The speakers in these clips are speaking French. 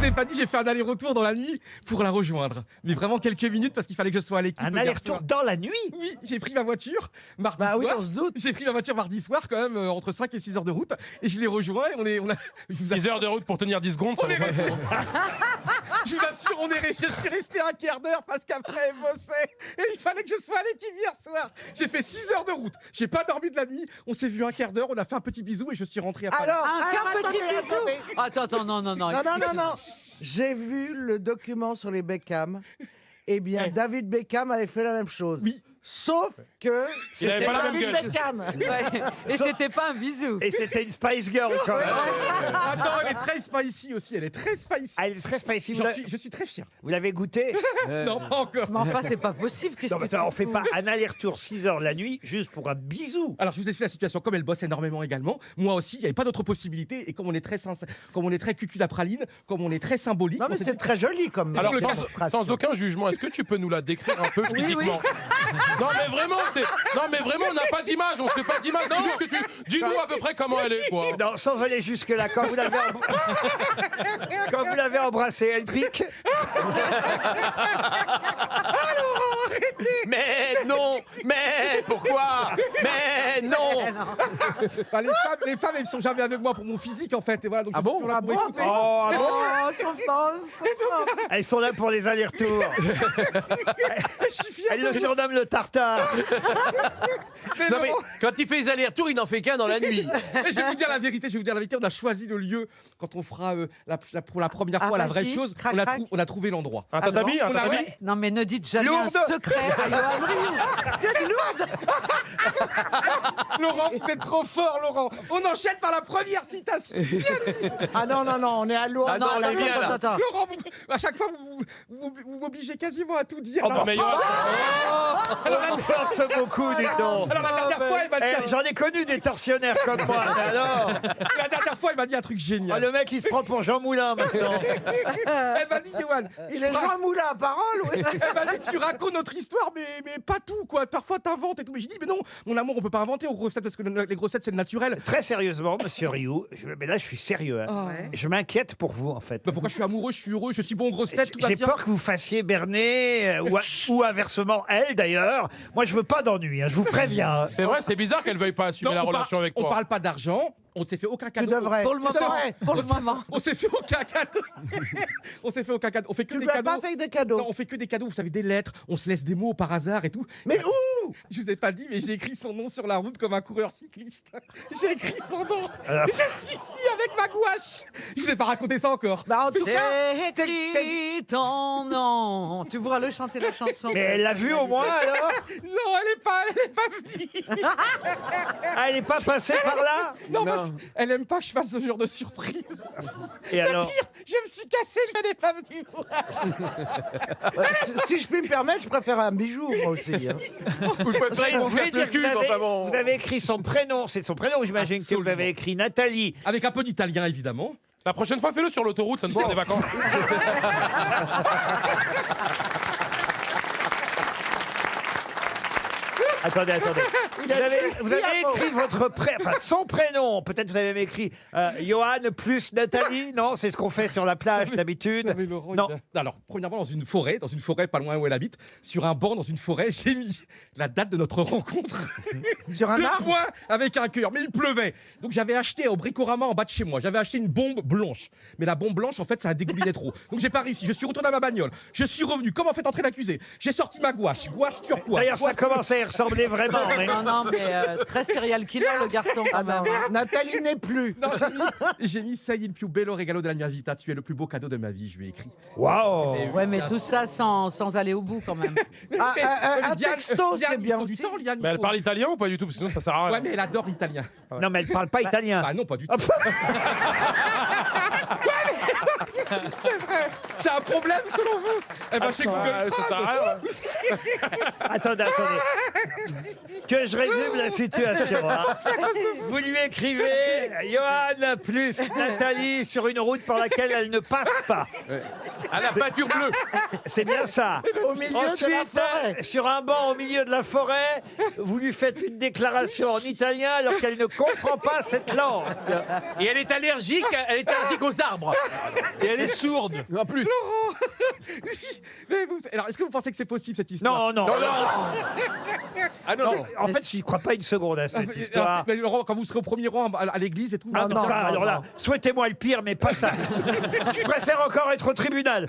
vous ai pas dit, j'ai fait un aller-retour dans la nuit pour la rejoindre. Mais vraiment quelques minutes parce qu'il fallait que je sois à l'équipe. Un aller-retour dans la nuit? Oui, j'ai pris ma voiture mardi Bah soir. oui, on se doute. J'ai pris ma voiture mardi soir quand même entre 5 et 6 heures de route et je l'ai rejoint et on a 6 heures de route pour tenir 10 secondes, ça On est va pas. resté. Je vous assure, je suis resté un quart d'heure parce qu'après, elle bossait. Et il fallait que je sois à l'équipe hier soir. J'ai fait 6 heures de route. J'ai pas dormi de la nuit. On s'est vu un quart d'heure, on a fait un petit bisou et je suis rentré à Paris. Alors, Un petit bisou. Attends, non. non. J'ai vu le document sur les Beckham. Eh bien, David Beckham avait fait la même chose. Oui. Sauf que Il avait c'était pas la David même gueule. Beckham. Ouais. Et c'était pas un bisou. Et c'était une Spice Girl quand même. Attends, elle est très spicy aussi. Elle est très spicy. Ah, elle est très spicy. Vous Je suis très fier. l'avez goûté? Non, pas encore. Mais enfin, c'est pas possible. Qu'est-ce Non, mais que ça, tu on fait fous pas un aller-retour 6 heures la nuit juste pour un bisou. Alors, je vous explique la situation. Comme elle bosse énormément également, moi aussi, il n'y avait pas d'autre possibilité. Et comme on est très comme on est très cucul à praline, comme on est très symbolique. Non, mais on s'est c'est dit- très joli comme Alors, démonstration. sans aucun jugement, est-ce que tu peux nous la décrire un peu physiquement? Non, mais vraiment, on n'a pas d'image, on fait pas d'image. C'est juste que tu dis-nous à peu près comment elle est, quoi. Non, sans aller jusque-là, quand vous l'avez quand vous l'avez embrassée, elle pique. Mais non, mais pourquoi? Mais non. Enfin, les femmes, elles sont jamais avec moi pour mon physique en fait. Et voilà, donc Ah je suis bon toujours là pour écouter. Oh, ah bon, Oh, son elles sont là pour les allers-retours. Je suis fier. Elles le surnomment le tartare. Non mais quand il fait les allers-retours, il n'en fait qu'un dans la nuit. Mais je vais vous dire la vérité, on a choisi le lieu quand on fera pour la première fois la vraie vas-y, chose. crac, On a, crac. on a trouvé l'endroit. Un tatami, un On a- tatami. ouais. Non, mais ne dites jamais Lourde. un secret à Johan Rioux. C'est lourde. Laurent, vous êtes trop fort, Laurent. On enchaîne par la première citation. Ah non, on est à l'eau. Ah non, on est bien, là. attends. Laurent, à chaque fois, vous m'obligez quasiment à tout dire. Oh, bah, mais On vous force beaucoup, dis donc. Alors, la dernière fois, elle m'a dit, J'en ai connu des tortionnaires comme moi. Mais alors, la dernière fois, elle m'a dit un truc ah, génial. le mec, il se prend pour Jean Moulin maintenant. Elle m'a dit, Johan, Il est Jean Moulin à parole, oui. elle m'a dit, tu racontes notre histoire, mais pas tout, quoi. Parfois, t'inventes et tout. Mais je dis, mais non, mon amour, on peut pas inventer aux grossettes parce que les grossettes, c'est le naturel. Très sérieusement, monsieur Rioux, mais là, je suis sérieux. Hein. Ouais. Je m'inquiète pour vous, en fait. Bah, pourquoi je suis amoureux, je suis heureux, je suis bon aux grosses têtes, tout va J'ai bien. peur que vous fassiez berner, ou inversement, elle d'ailleurs. Moi, je veux pas d'ennui, hein, je vous préviens. Hein. c'est vrai, c'est bizarre qu'elle veuille pas assumer la relation avec on toi. parle pas d'argent, on s'est fait aucun Tu cadeau. devrais. Pour le C'est moment. vrai. Pour le moment. On s'est fait aucun cadeau. On s'est fait aucun cadeau. On fait que Tu des lui as cadeaux. pas fait des cadeaux. Non, on fait que des cadeaux, vous savez, des lettres, on se laisse des mots par hasard et tout. Mais où? Je vous ai pas dit, mais j'ai écrit son nom sur la route comme un coureur cycliste. J'ai écrit son nom. Alors- Je suis venu avec ma gouache. Je vous ai pas raconté ça encore. Bah, en tout cas, C'est écrit ton nom. Tu pourras le chanter la chanson. Mais elle l'a vu au moins alors? Non, elle est pas venue. Ah, elle est pas passée par là? Non, parce qu'elle aime pas que je fasse ce genre de surprise. Et alors? Pire, je me suis cassé, mais elle est pas venue. si je puis me permettre, je préfère un bijou, moi aussi. Hein. Vous préférez qu'on Vous fasse le cul, enfin bon. vous avez écrit son prénom, c'est son prénom, j'imagine que vous Absolument. avez écrit Nathalie. Avec un peu d'italien, évidemment. La prochaine fois, fais-le sur l'autoroute, ça nous fait des vacances. Attendez. Vous avez écrit votre son prénom. Peut-être vous avez même écrit Johan plus Nathalie. Non, c'est ce qu'on fait sur la plage d'habitude. Non, mais Laurent, Non. Alors, premièrement, dans une forêt pas loin où elle habite, sur un banc dans une forêt, j'ai mis la date de notre rencontre. Sur un Le arbre. point avec un cœur, mais il pleuvait. Donc j'avais acheté au Bricorama en bas de chez moi, j'avais acheté une bombe blanche. Mais la bombe blanche, en fait, ça a dégouliné trop. Donc j'ai pas réussi. Je suis retourné à ma bagnole. Je suis revenu. Comment fait entrer l'accusé? J'ai sorti ma gouache turquoise. D'ailleurs, ça commence à y ressembler vraiment. mais- Non, mais très serial killer, le garçon, quand Ah non, même. Nathalie n'est plus. Non, j'ai mis Sei il più bello regalo della mia vita. Tu es le plus beau cadeau de ma vie, je lui ai écrit. Waouh. Ouais, mais tout ça sans aller au bout, quand même. Un texto, c'est bien du aussi. temps, Liane. Mais elle parle italien ou pas du tout? Parce que sinon, ça sert à rien. Ouais, mais elle adore l'italien. Non, mais elle parle pas italien. Bah non, pas du tout. C'est vrai. C'est un problème, selon vous. Eh ben, chez Google Ouais, ça sert à rien. Attendez. Que je résume la situation. Hein. Vous lui écrivez Johan plus Nathalie sur une route par laquelle elle ne passe pas. À la peinture bleue. C'est bien ça. Au milieu de la Ensuite, forêt. sur un banc au milieu de la forêt, vous lui faites une déclaration en italien alors qu'elle ne comprend pas cette langue. Et elle est allergique aux arbres. Et elle est sourde. En plus. Mais alors, est-ce que vous pensez que c'est possible cette histoire? Non. Ah non, non. En fait, j'y crois pas une seconde à cette histoire. Mais Laurent, quand vous serez au premier rang à l'église et tout. Ah non, non, ça, non, alors là, non. souhaitez-moi le pire, mais pas ça. Je préfère encore être au tribunal.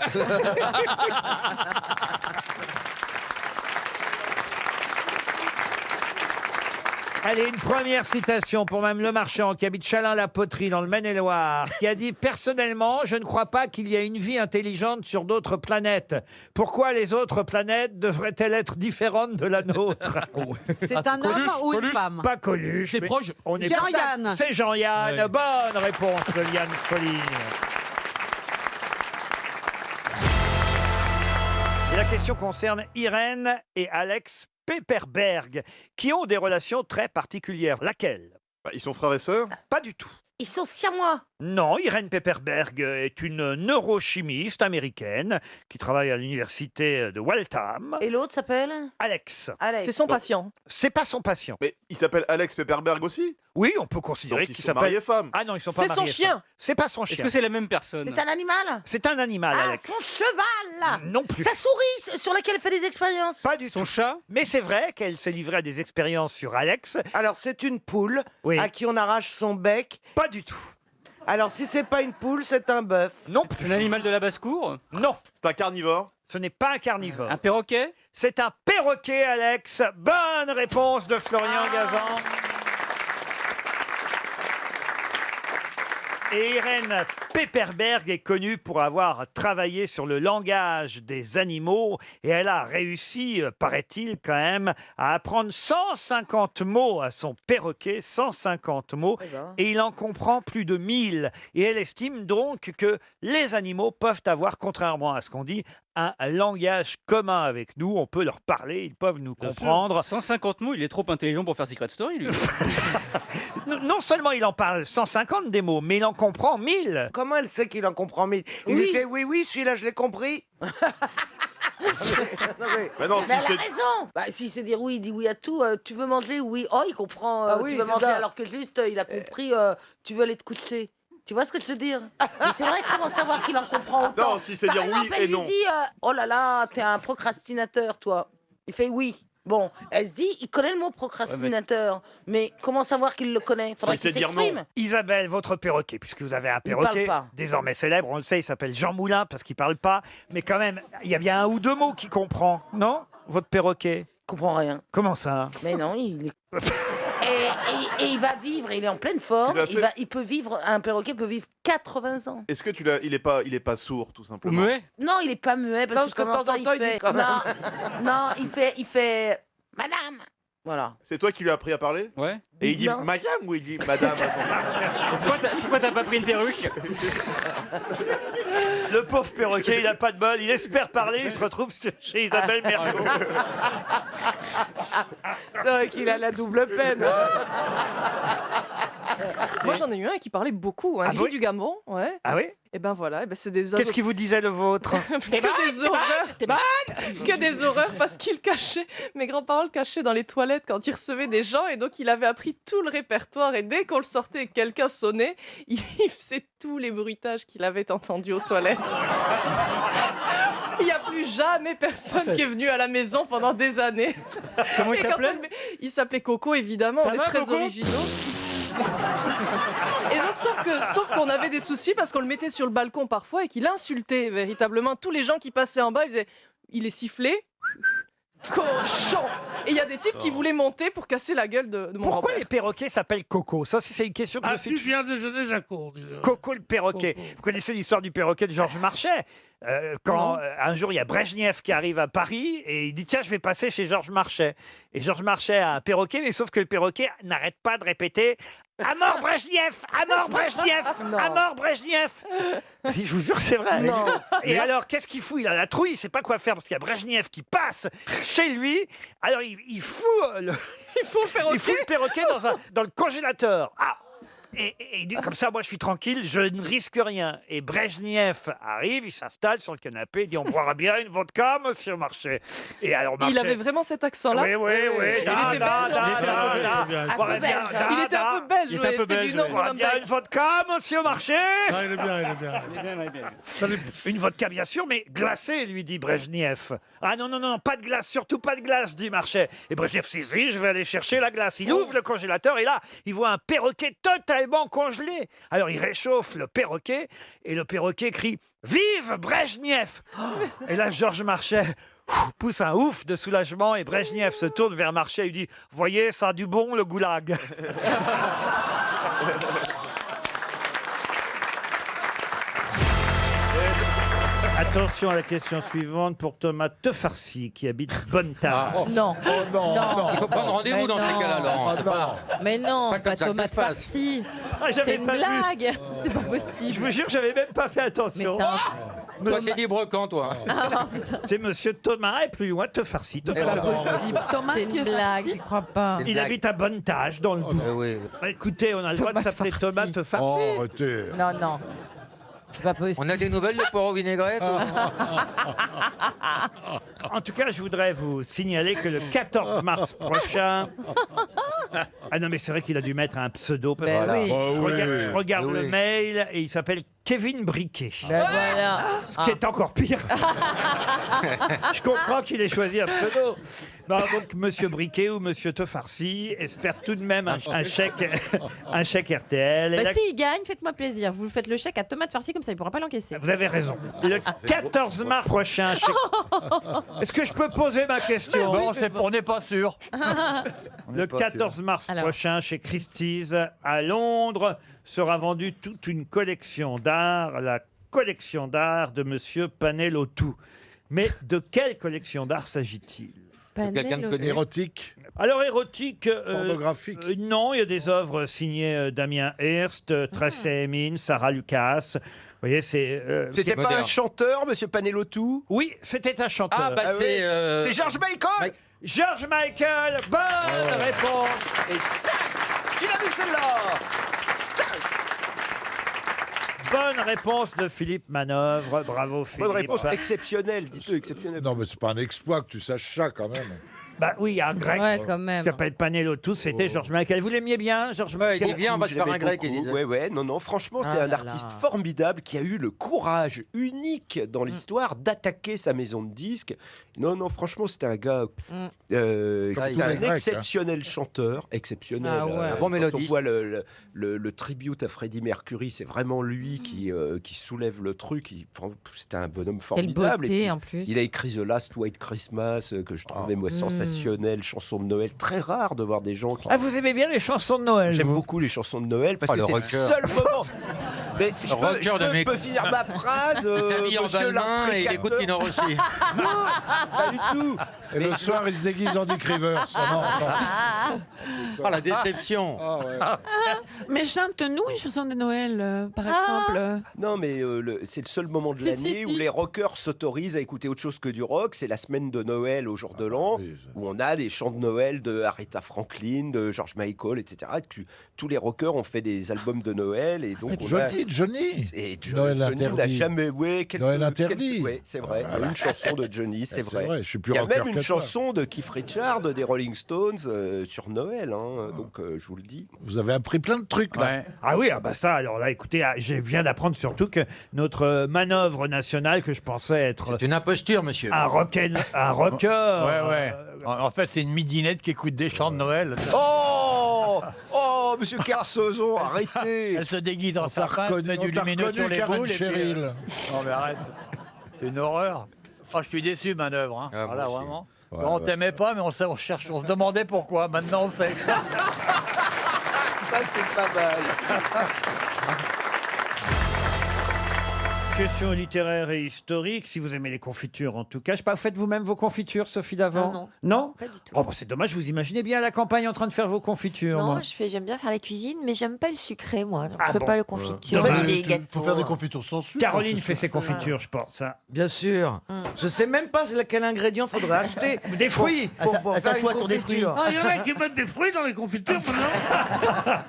Allez, une première citation pour Mme Le Marchand, qui habite Châlin-la-Poterie, dans le Maine-et-Loire, qui a dit « Personnellement, je ne crois pas qu'il y ait une vie intelligente sur d'autres planètes. Pourquoi les autres planètes devraient-elles être différentes de la nôtre ?» C'est un homme ou une femme? Pas Coluche. C'est mais proche. On est Jean-Yann. C'est Jean-Yann. Ouais. Bonne réponse de Liane Folline. Et la question concerne Irène et Alex Pepperberg, qui ont des relations très particulières. Laquelle? Ils sont frères et sœurs. Pas du tout. Ils sont siamois. Non, Irène Pepperberg est une neurochimiste américaine qui travaille à l'université de Waltham. Et l'autre s'appelle Alex. Alex. C'est son patient. C'est pas son patient. Mais il s'appelle Alex Pepperberg aussi. Oui, on peut considérer Donc ils qu'il sont mariés s'appelle. femmes. Ah non, ils sont pas C'est mariés. son chien. C'est pas son Est-ce chien. que c'est la même personne? C'est un animal. C'est un animal, Ah, Alex. son cheval. Non plus. Sa souris sur laquelle elle fait des expériences. Pas du Son tout. chat? Mais c'est vrai qu'elle s'est livrée à des expériences sur Alex. Alors, c'est une poule Oui. à qui on arrache son bec. Pas du tout. Alors, si c'est pas une poule, c'est un bœuf. Non plus. Un animal de la basse-cour? Non. C'est un carnivore. Ce n'est pas un carnivore. Un perroquet? C'est un perroquet, Alex. Bonne réponse de Florian Gazan. Et Irène Pepperberg est connue pour avoir travaillé sur le langage des animaux et elle a réussi, paraît-il quand même, à apprendre 150 mots à son perroquet, 150 mots, et il en comprend plus de 1000. Et elle estime donc que les animaux peuvent avoir, contrairement à ce qu'on dit, un langage commun avec nous. On peut leur parler, ils peuvent nous comprendre. 150 mots, il est trop intelligent pour faire Secret Story, lui. Non seulement il en parle 150 des mots, mais il en comprend 1000. Comment elle sait qu'il en comprend 1000? Il lui fait oui, celui-là, je l'ai compris. Mais non, Mais si elle a c'est. raison. Bah, si c'est dire oui, il dit oui à tout. Tu veux manger? Oui. Oh, il comprend. Ah oui, tu veux c'est manger ça. alors que juste il a compris. Tu veux aller te coucher. Tu vois ce que je veux dire? Mais c'est vrai, comment savoir qu'il en comprend autant? Non, si c'est Par dire exemple, oui elle et lui non. dit oh là là, t'es un procrastinateur, toi. Il fait oui. Bon, elle se dit, il connaît le mot procrastinateur, mais comment savoir qu'il le connaît? Faudrait Si c'est qu'il dire non. s'exprime. Isabelle, votre perroquet, puisque vous avez un Il parle perroquet pas. désormais célèbre, on le sait, il s'appelle Jean Moulin parce qu'il parle pas, mais quand même, il y a bien un ou deux mots qu'il comprend, non? Votre perroquet? Il comprend rien. Comment ça? Mais non, il est... et il va vivre, il est en pleine forme, Tu l'as fait il peut vivre, un perroquet peut vivre 80 ans. Est-ce que tu l'as. Il est pas sourd, tout simplement. Muet? Non, il est pas muet, parce Non, que de parce que de temps en temps, il dit quand même. Non, il fait... Madame. Voilà. C'est toi qui lui as appris à parler. Ouais. Et il dit Non. madame ou il dit madame? Pourquoi t'as pas pris une perruque? Le pauvre perroquet, il a pas de bol, il espère parler, il se retrouve chez Isabelle Mergo. C'est vrai qu'il a la double peine. Moi, j'en ai eu un qui parlait beaucoup, un Ah gris oui du Gabon, ouais. Ah oui? Et ben voilà, c'est des Qu'est-ce qui vous disait le vôtre? que des horreurs, que des horreurs parce qu'il cachait, mes grands-parents le cachaient dans les toilettes quand il recevait des gens et donc il avait appris tout le répertoire et dès qu'on le sortait et que quelqu'un sonnait, il faisait tous les bruitages qu'il avait entendus aux toilettes. Il n'y a plus jamais personne qui est venu à la maison pendant des années. Comment il Et quand s'appelait? il s'appelait Coco, évidemment, Ça on est va, très Coco originaux. Et donc, sauf qu'on avait des soucis parce qu'on le mettait sur le balcon parfois et qu'il insultait véritablement tous les gens qui passaient en bas. Il faisait, il est sifflé, cochon. Et il y a des types qui voulaient monter pour casser la gueule de mon Pourquoi grand-père. les perroquets s'appellent Coco? Ça, c'est une question que je me suis... viens de jeter Jacob. Coco le perroquet. Coco. Vous connaissez l'histoire du perroquet de Georges Marchais? Quand un jour il y a Brejnev qui arrive à Paris et il dit tiens je vais passer chez Georges Marchais. Et Georges Marchais a un perroquet, mais sauf que le perroquet n'arrête pas de répéter à mort Brejnev, à mort Brejnev, à mort Brejnev. Si, je vous jure c'est vrai. Non. Et alors qu'est-ce qu'il fout? Il a la trouille, il sait pas quoi faire parce qu'il y a Brejnev qui passe chez lui. Alors il fout le Il faut le il fout le perroquet dans le congélateur. Ah. Et il dit, comme ça, moi, je suis tranquille, je ne risque rien. Et Brejnev arrive, il s'installe sur le canapé, il dit, on boira bien une vodka, monsieur Marchais. Et alors, Marchais... Il avait vraiment cet accent-là. Oui. Il était un peu belge. Il était un peu belge. On boira bien une vodka, monsieur Marchais. Ah, il est bien. Une vodka, bien sûr, mais glacée, lui dit Brejnev. Ah non, pas de glace, surtout pas de glace, dit Marchais. Et Brejnev saisit, je vais aller chercher la glace. Il ouvre le congélateur et là, il voit un perroquet totalement congelé. Alors il réchauffe le perroquet et le perroquet crie « Vive Brejnev !» Et là, Georges Marchais pousse un ouf de soulagement et Brejnev se tourne vers Marchais et lui dit « Voyez, ça a du bon, le goulag !» Attention à la question suivante pour Thomas Tefarcy qui habite Bonnetal. Non. Il faut prendre rendez-vous dans ces cas-là, Laurent. Mais non, Pas pas comme ça que Thomas ça se passe. Farsi. Ah, j'avais C'est une pas vu. blague. C'est pas Je possible. vous jure, j'avais même pas fait Mais attention. Toi, t'es libre quand, toi? C'est monsieur Thomas et plus loin Tefarcy. C'est pas possible. C'est une blague, je crois pas. Il habite à Bonnetage dans le Doubs. Oui. Bah, écoutez, on a le droit de Thomas s'appeler Farcy. Thomas Tefarcy. Oh, arrêtez. Non. C'est pas possible. On a des nouvelles de poireaux vinaigrette? En tout cas, je voudrais vous signaler que le 14 mars prochain... Ah non, mais c'est vrai qu'il a dû mettre un pseudo. Parce que Ben oui. je regarde Oui. le mail et il s'appelle Kevin Briquet. Ben voilà. Ce qui est encore pire. Je comprends qu'il ait choisi un pseudo. Non, donc, monsieur Briquet ou monsieur Tefarcy espère tout de même un chèque RTL. Et Bah, là- s'il gagne, faites-moi plaisir. Vous faites le chèque à Thomas Farsi, comme ça, il pourra pas l'encaisser. Vous avez raison. Le 14 mars prochain. Est-ce que je peux poser ma question? On n'est pas sûr. Le 14 mars Alors. prochain, chez Christie's, à Londres, sera vendue toute une collection d'art, la collection d'art de Monsieur Panelotou. Mais de quelle collection d'art s'agit-il? Quelqu'un de connu. Érotique, Alors érotique, pornographique. non, il y a des œuvres signées Damien Hirst, Tracy Emin, Sarah Lucas. Vous voyez, c'est... C'était pas moderne. un chanteur, monsieur Panelotou? Oui, c'était un chanteur. Ah, bah Ah oui. c'est... C'est George Michael? Mike- George Michael, bonne réponse. Tu l'as vu celle-là? Bonne réponse de Philippe Manœuvre. Bravo Philippe. Bonne réponse exceptionnelle, dites-le, exceptionnelle. Non, mais c'est pas un exploit que tu saches ça quand même. Bah oui, il y a un grec Ouais, quand même. qui s'appelle Panelotou, c'était George Michael. Vous l'aimiez bien, George Ouais, il Michael? est bien, on va se faire un grec, il disait. Ouais, non, franchement, c'est Ah un là artiste là. formidable qui a eu le courage unique dans l'histoire d'attaquer sa maison de disques. Non, franchement, c'était un gars Mm. qui était Surtout les un Grecs, exceptionnel chanteur, exceptionnel. Ah ouais. Un bon Quand on mélodiste. voit le tribute à Freddie Mercury, c'est vraiment lui qui soulève le truc. C'était un bonhomme Quelle formidable. Et beauté, puis, en plus. il a écrit The Last White Christmas, que je trouvais moi sensationnel, chanson de Noël. Très rare de voir des gens qui... Ah, vous aimez bien les chansons de Noël? J'aime vous beaucoup les chansons de Noël parce Oh, que le c'est le rocker. seul moment. Mais je rocker de mes- peux finir ma phrase. Il s'est mis en monsieur Balmain et il écoute l'imprécateur. Tino Rossi. Pas du tout. Et le soir, il se déguise en Dick Rivers. Ah, non, Oh, la déception. ah, ouais. Mais chante-nous une chanson de Noël, par exemple. Non, mais c'est le seul moment de l'année où les rockers s'autorisent à écouter autre chose que du rock. C'est la semaine de Noël au jour de l'an, Oui, où on a des chants de Noël de Aretha Franklin, de George Michael, etc. Tous les rockers ont fait des albums de Noël. Et donc, on a... Johnny. Et Noël Johnny n'a interdit. jamais... Noël interdit. Oui, c'est vrai. Il y a une chanson de Johnny, c'est vrai. Je suis plus Il y a rocker même que une toi. chanson de Keith Richards des Rolling Stones sur Noël, hein, donc je vous le dis. Vous avez appris plein de trucs là. Ah oui, ah bah ça, alors là, écoutez, je viens d'apprendre surtout que notre manœuvre nationale, que je pensais être C'est une imposture, monsieur. un rocker. En fait, c'est une midinette qui écoute des chants de Noël. Oh, monsieur Kersozon, arrêtez. Elle se déguise en sapin, On t'a reconnu, Karen Cheryl. Non mais arrête. C'est une horreur. Oh, je suis déçu, manœuvre. Hein. Ah, voilà, moi aussi. vraiment. Ouais, on ouais, t'aimait pas, mais on se demandait pourquoi. Maintenant, on sait. Ça, c'est pas mal. question littéraire et historique, si vous aimez les confitures en tout cas. Je sais pas, vous faites vous-même vos confitures, Sophie Davant? Non. Non? Pas du tout. Oh, bah, c'est dommage, vous imaginez bien à la campagne en train de faire vos confitures. Non, moi. j'aime bien faire la cuisine, mais j'aime pas le sucré, moi. Donc Ah je fais bon. pas le confiture, Dommage. ni les gâteaux. Faut faire des confitures sans sucre. Caroline c'est fait ce ses que- confitures, je pense. hein. Bien sûr. Je sais même pas quel ingrédient faudrait acheter. Des fruits. Pour faire une confiture. Ah, il y en a qui mettent des fruits dans les confitures maintenant.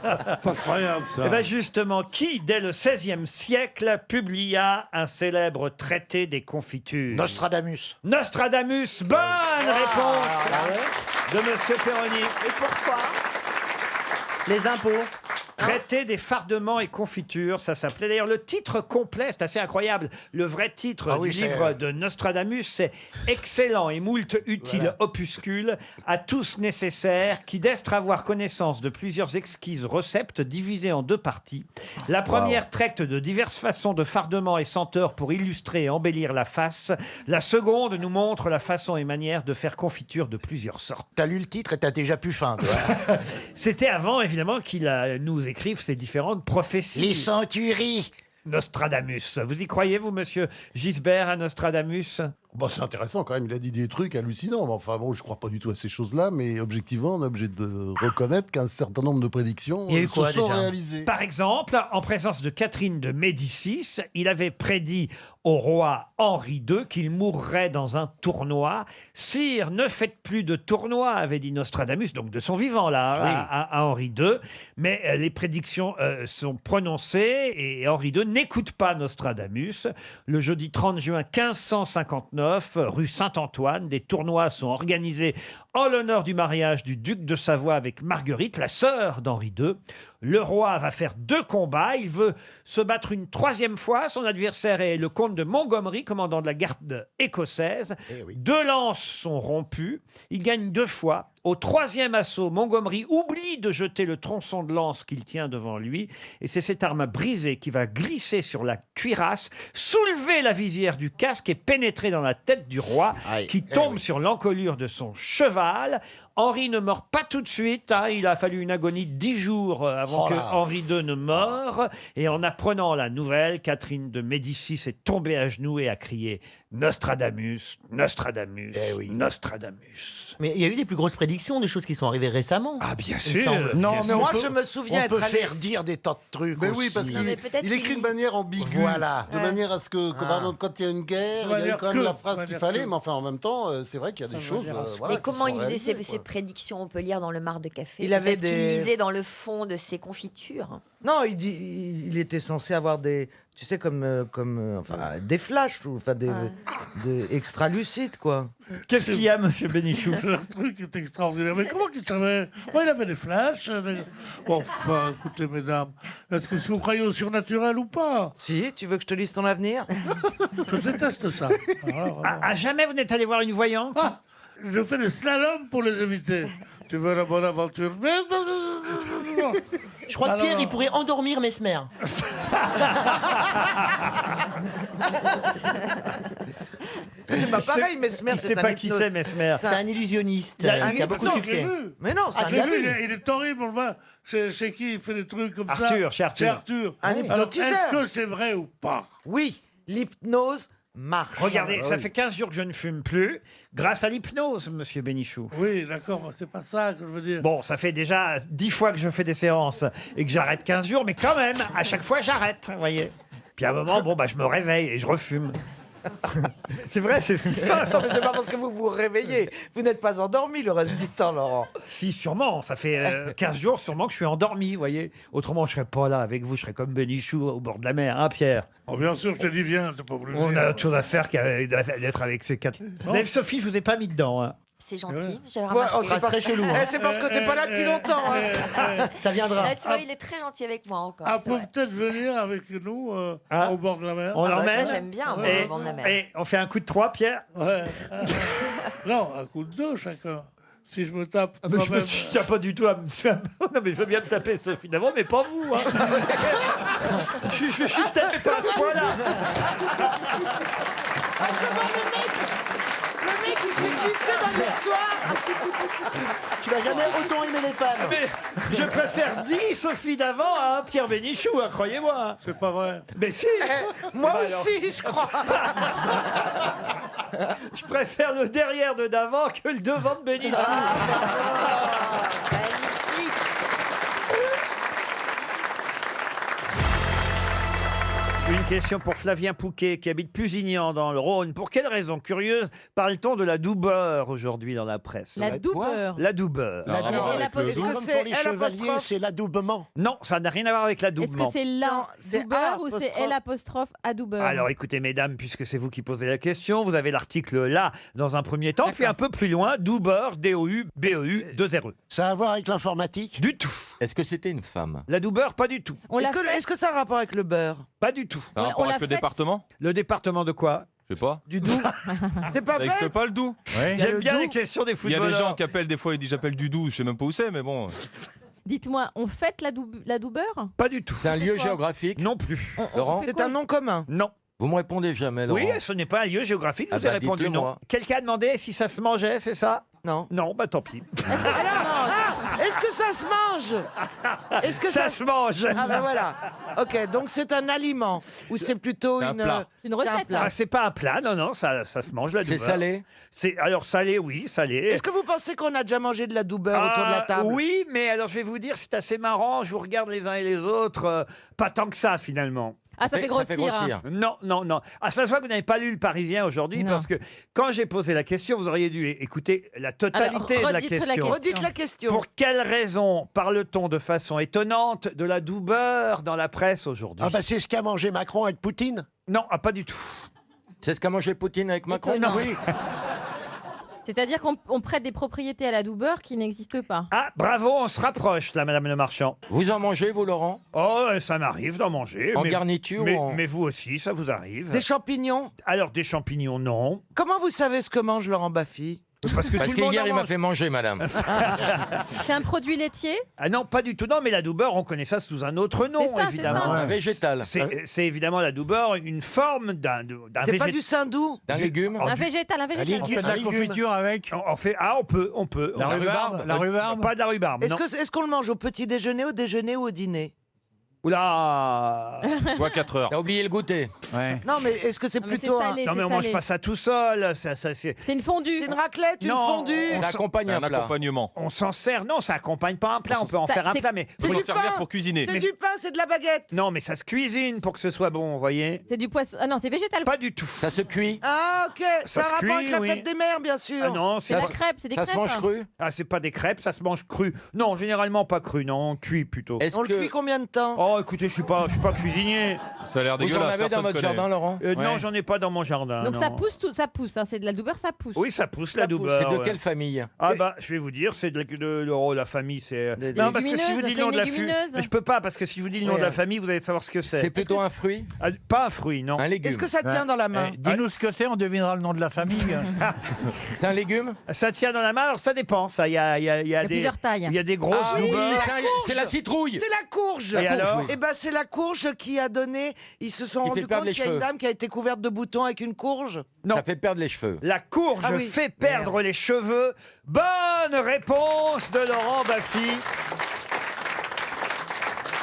Pas incroyable ça. Eh ben justement, qui, dès le XVIe siècle, publia un célèbre traité des confitures? Nostradamus. Nostradamus, bonne réponse de Monsieur Perroni. Et pourquoi? Les impôts. Traité des fardements et confitures, ça s'appelait. D'ailleurs, le titre complet, c'est assez incroyable. Le vrai titre Ah oui, du c'est- livre de Nostradamus, c'est « Excellent et moult utile Voilà. opuscule, à tous nécessaires, qui d'estre avoir connaissance de plusieurs exquises recettes divisées en 2 parties. La première traite de diverses façons de fardements et senteurs pour illustrer et embellir la face. La seconde nous montre la façon et manière de faire confiture de plusieurs sortes. » T'as lu le titre et t'as déjà pu fin, toi. C'était avant, évidemment, qu'il nous écrive ces différentes prophéties. Les centuries. Nostradamus. Vous y croyez, vous, monsieur Gisbert, à Nostradamus? Bon, c'est intéressant quand même, il a dit des trucs hallucinants. Mais enfin bon, je crois pas du tout à ces choses-là, mais objectivement, on est obligé de reconnaître qu'un certain nombre de prédictions Il y a eu quoi, se sont déjà réalisées. Par exemple, en présence de Catherine de Médicis, il avait prédit au roi Henri II qu'il mourrait dans un tournoi. « Sire, ne faites plus de tournoi », avait dit Nostradamus, donc de son vivant là, Oui. à Henri II. Mais les prédictions sont prononcées et Henri II n'écoute pas Nostradamus. Le jeudi 30 juin 1559, rue Saint-Antoine, des tournois sont organisés en l'honneur du mariage du duc de Savoie avec Marguerite, la sœur d'Henri II. Le roi va faire 2 combats. Il veut se battre une 3e fois. Son adversaire est le comte de Montgomery, commandant de la garde écossaise. 2 lances sont rompues. Il gagne 2 fois. Au 3e assaut, Montgomery oublie de jeter le tronçon de lance qu'il tient devant lui. Et c'est cette arme brisée qui va glisser sur la cuirasse, soulever la visière du casque et pénétrer dans la tête du roi, qui tombe sur l'encolure de son cheval. Henri ne meurt pas tout de suite. hein. Il a fallu une agonie de 10 jours avant Oh que là. Henri II ne meure. Et en apprenant la nouvelle, Catherine de Médicis est tombée à genoux et a crié « Nostradamus, Nostradamus, Nostradamus ». Mais il y a eu des plus grosses prédictions, des choses qui sont arrivées récemment. Ah, bien il sûr. semble. Non, Mais moi, je me souviens on peut être allé- faire dire des tas de trucs. Mais oui, aussi. parce Non, mais qu'il peut-être il écrit qu'il- de manière ambiguë. Voilà. De manière à ce que, par exemple, quand il y a une guerre, il y a manière quand même que, la phrase de qu'il manière fallait, que. mais enfin, en même temps, c'est vrai qu'il y a des choses. voilà, Mais qui comment sont il faisait réalisées, ses quoi. prédictions? On peut lire dans le marc de café. Il avait Peut-être qu'il des- lisait dans le fond de ses confitures. Non, il était censé avoir des, tu sais, enfin, des flashs, enfin des extra lucides, quoi. Qu'est-ce qu'il y a, monsieur Bénichou? Le truc est extraordinaire. Mais comment qu'il savait? Moi, il avait des flashs. Enfin, écoutez, mesdames, est-ce que vous croyez au surnaturel ou pas? Si, tu veux que je te lise ton avenir? Je déteste ça. Alors, vraiment. À jamais vous n'êtes allé voir une voyante? Ah, je fais des slaloms pour les éviter. Tu veux la bonne aventure? Mais non. Je crois que Pierre, il pourrait endormir Mesmer. C'est pas pareil, Mesmer. Il sait pas qui c'est, Mesmer. C'est un illusionniste Il y a- qui a beaucoup de Non, succès. j'ai vu. Mais non, c'est Ah, un j'ai vu, ami. il est horrible, on le voit. Chez qui il fait des trucs comme ça? Arthur, chez Arthur. Chez Arthur. Un Alors, hypnotiseur. est-ce que c'est vrai ou pas? Oui, l'hypnose marche. Regardez, Ah, ça oui. fait 15 jours que je ne fume plus, grâce à l'hypnose, monsieur Bénichou. Oui, d'accord, c'est pas ça que je veux dire. Bon, ça fait déjà 10 fois que je fais des séances et que j'arrête 15 jours, mais quand même, à chaque fois, j'arrête, vous voyez. Puis à un moment, bon, bah, je me réveille et je refume. C'est vrai, c'est ce qui se passe. Non, mais c'est pas parce que vous vous réveillez. Vous n'êtes pas endormi le reste du temps, Laurent. Si, sûrement. Ça fait 15 jours, sûrement que je suis endormi, vous voyez. Autrement, je serais pas là avec vous. Je serais comme Bénichou au bord de la mer, hein, Pierre? Oh, bien sûr, je te dis, viens, t'as pas voulu On venir. a autre chose à faire d'être avec ces 4. Vous savez, Sophie, je vous ai pas mis dedans. Hein. C'est gentil, j'avais Ouais, remarqué. oh, c'est pas- très chelou. Eh, c'est parce que t'es pas là depuis longtemps. hein. Ça viendra. Ah, c'est vrai, il est très gentil avec moi encore. Ah, c'est pour vrai. peut-être venir avec nous Ah. au bord de la mer. On Ah bah, l'emmène. ça, j'aime bien, moi, Et- au bord de la mer. Et on fait un coup de 3, Pierre? Ouais. Non, un coup de 2 chacun. Si je me tape. Ah, mais je moi-même, ne tiens pas du tout à me faire. Non, mais je veux bien me taper Sophie d'avant, mais pas vous. Hein. je suis peut-être pas à ce point-là. Le mec, il s'est glissé dans l'histoire. Tu vas jamais autant aimer les femmes. Mais je préfère 10 Sophie d'avant à un Pierre Bénichou, hein, croyez-moi. C'est pas vrai. Mais si. Moi Bah aussi, je crois. Je préfère le derrière de d'avant que le devant de Bénichou. Une question pour Flavien Pouquet qui habite Pusignan dans le Rhône. Pour quelle raison curieuse parle-t-on de la doubeur aujourd'hui dans la presse? La doubeur. La doubeur. Est-ce que c'est les chevaliers, c'est l'adoubement? Non, ça n'a rien à voir avec Est-ce l'adoubement. que c'est la c'est doubeur A ou c'est apostrophe. L apostrophe adoubeur? Alors écoutez mesdames, puisque c'est vous qui posez la question, vous avez l'article là dans un premier temps, puis un peu plus loin, doubeur, D-O-U-B-E-U, 2 R-E. Ça a à voir avec l'informatique? Du tout. Est-ce que c'était une femme? La doubeur, pas du tout. Est-ce que ça a un rapport avec le beurre? Pas du tout. Ça a un rapport avec le département? Le département de quoi? Je sais pas. Du Doubs. C'est pas Ça vrai. n'existe pas le Doubs. J'aime bien les questions des Il y a footballeurs. des gens qui appellent des fois, ils disent j'appelle du Doubs, je sais même pas où c'est, mais bon. Dites-moi, on fête la doubeur? Pas du tout. C'est un lieu quoi géographique? Non plus. Laurent? C'est un nom commun. Non. Vous me répondez jamais, Laurent. Oui, ce n'est pas un lieu géographique, Ah vous avez bah, répondu dites-le non. moi. Quelqu'un a demandé si ça se mangeait, c'est ça? Non. Non, bah tant pis. Est-ce que ça se mange? Est-ce que Ça se mange. Ah ben voilà. Ok, donc c'est un aliment ou c'est plutôt C'est un une plat. Une c'est un recette. plat. Ah, c'est pas un plat, non, ça se mange la C'est doubeur. salé? Alors salé, oui, salé. Est-ce que vous pensez qu'on a déjà mangé de la doubeur autour de la table? Oui, mais alors je vais vous dire, c'est assez marrant, je vous regarde les uns et les autres, pas tant que ça finalement. Ah, ça fait grossir. Non. Ah, ça se voit que vous n'avez pas lu Le Parisien aujourd'hui, Non. parce que quand j'ai posé la question, vous auriez dû écouter la totalité Alors, de la redites la question. question. Redites la question. Pour quelle raison parle-t-on de façon étonnante de la doubeur dans la presse aujourd'hui? Ah bah c'est ce qu'a mangé Macron avec Poutine. Non, pas du tout. C'est ce qu'a mangé Poutine avec Macron? Étonnant. Oui. C'est-à-dire qu'on prête des propriétés à la doubeur qui n'existent pas. Ah, bravo, on se rapproche là, Madame Le Marchand. Vous en mangez, vous, Laurent? Oh, ça m'arrive d'en manger. En mais- garniture mais, ou en- mais vous aussi, ça vous arrive. Des champignons? Alors, des champignons, non. Comment vous savez ce que mange Laurent Baffy? Parce que Parce tout le monde qu'hier, en il m'a mange. fait manger, madame. C'est un produit laitier? Ah non, pas du tout. Non, mais la doubeur, on connaît ça sous un autre nom, C'est ça, évidemment. Un végétal. C'est évidemment la doubeur, une forme d'un C'est pas végétal. du saindoux? D'un légume? Oh, Un végétal, un végétal. On fait de la confiture avec. On fait. Ah, on peut. La rhubarbe? La rhubarbe. Pas de la rhubarbe. Est-ce non. est-ce qu'on le mange au petit déjeuner, au déjeuner ou au dîner? Oula. Quoi, 4 heures. T'as oublié le goûter. Non, mais est-ce que c'est Non, mais plutôt c'est un... salé. Non, mais on salé. mange pas ça tout seul. C'est. C'est une fondue. C'est une raclette, une Non, fondue? Ça accompagne un Un plat. accompagnement. On s'en sert. Non, ça accompagne pas un plat. On peut en Ça- faire un c'est- plat, mais. C'est Faut du s'en servir pain. pour cuisiner. C'est du pain, c'est de la baguette. Non, mais ça se cuisine pour que ce soit bon, vous voyez. C'est du poisson. Ah non, c'est végétal. Pas du tout. Ça se cuit? Ah ok, Ça ça se a rapport cuit, avec la oui. fête des mères, bien sûr. Ah non, C'est la crêpe, c'est des Ça crêpes. se mange cru? Ah, c'est pas des crêpes, ça se mange cru. Non, généralement pas cru, non, cuit plutôt. Est-ce On le que cuit combien de temps? Oh, écoutez, je suis pas cuisinier. Ça a l'air vous en dégueulasse. avez dans personne votre connaît. jardin, Laurent? Non, j'en ai pas dans mon jardin. Donc non. ça pousse tout, ça pousse. Hein. C'est de la doubeur, ça pousse. Oui, ça pousse Ça la pousse. doubeur. C'est de ouais. quelle famille? Ah bah, je vais vous dire, c'est la famille, c'est. Des Non, parce que si je vous légumineuses, dis le c'est nom une de la légumineuse. mais je peux pas parce que si je vous dis le nom Oui, de la famille, vous allez savoir ce que C'est c'est. plutôt un fruit? Ah, pas un fruit, non. Un légume? Est-ce que ça tient dans la main? Dis-nous ce que c'est, on devinera le nom de la famille. C'est un légume? Ça tient dans la main, alors ça dépend. Ça, il y a Il y a des. plusieurs tailles. Il y a des grosses Ah oui, doubeurs. C'est la citrouille! C'est la courge. Et alors Eh ben c'est la courge qui a donné. Ils se sont Qui rendus fait perdre compte les qu'il y a une cheveux. dame qui a été couverte de boutons avec une courge. Non. Ça fait perdre les cheveux. La courge Ah oui. fait perdre les cheveux. Bonne réponse de Laurent Baffy.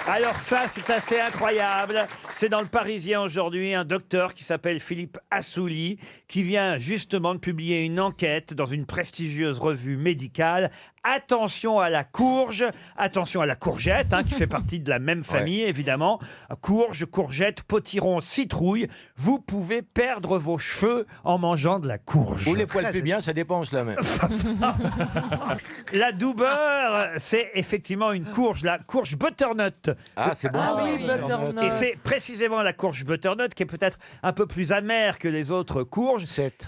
Alors ça, c'est assez incroyable. C'est dans le Parisien aujourd'hui, un docteur qui s'appelle Philippe Assouli, qui vient justement de publier une enquête dans une prestigieuse revue médicale. Attention à la courge, attention à la courgette, hein, qui fait partie de la même famille, évidemment. Courge, courgette, potiron, citrouille. Vous pouvez perdre vos cheveux en mangeant de la courge. Ou les poils pubiens, ça dépend cela même. La doubeur, c'est effectivement une courge, la courge butternut. Ah, c'est bon. Ah ça. oui, butternut. Et c'est précisément la courge butternut qui est peut-être un peu plus amère que les autres courges,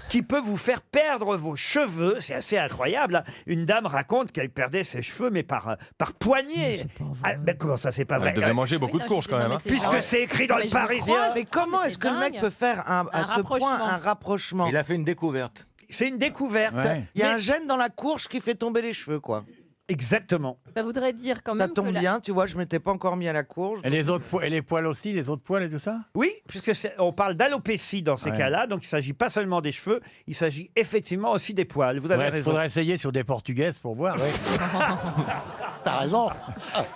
qui peut vous faire perdre vos cheveux. C'est assez incroyable. Hein. Une dame raconte qu'elle perdait ses cheveux, mais par poignée. Ah, ben comment ça, c'est pas vrai? Elle devait manger beaucoup de courges quand même. hein. Puisque c'est écrit dans le Parisien. Mais comment est-ce que le mec peut faire à ce point un rapprochement? Il a fait une découverte. C'est une découverte. Il y a un gène dans la courge qui fait tomber les cheveux, quoi. Exactement. Ça voudrait dire quand Ça même tombe que la- bien, tu vois, je m'étais pas encore mis à la courge. Et les autres et les poils aussi, les autres poils et tout ça? Oui, puisque on parle d'alopécie dans ces Ouais. cas-là, donc il ne s'agit pas seulement des cheveux, il s'agit effectivement aussi des poils. Vous avez Il raison. faudrait essayer sur des portugaises pour voir. T'as raison.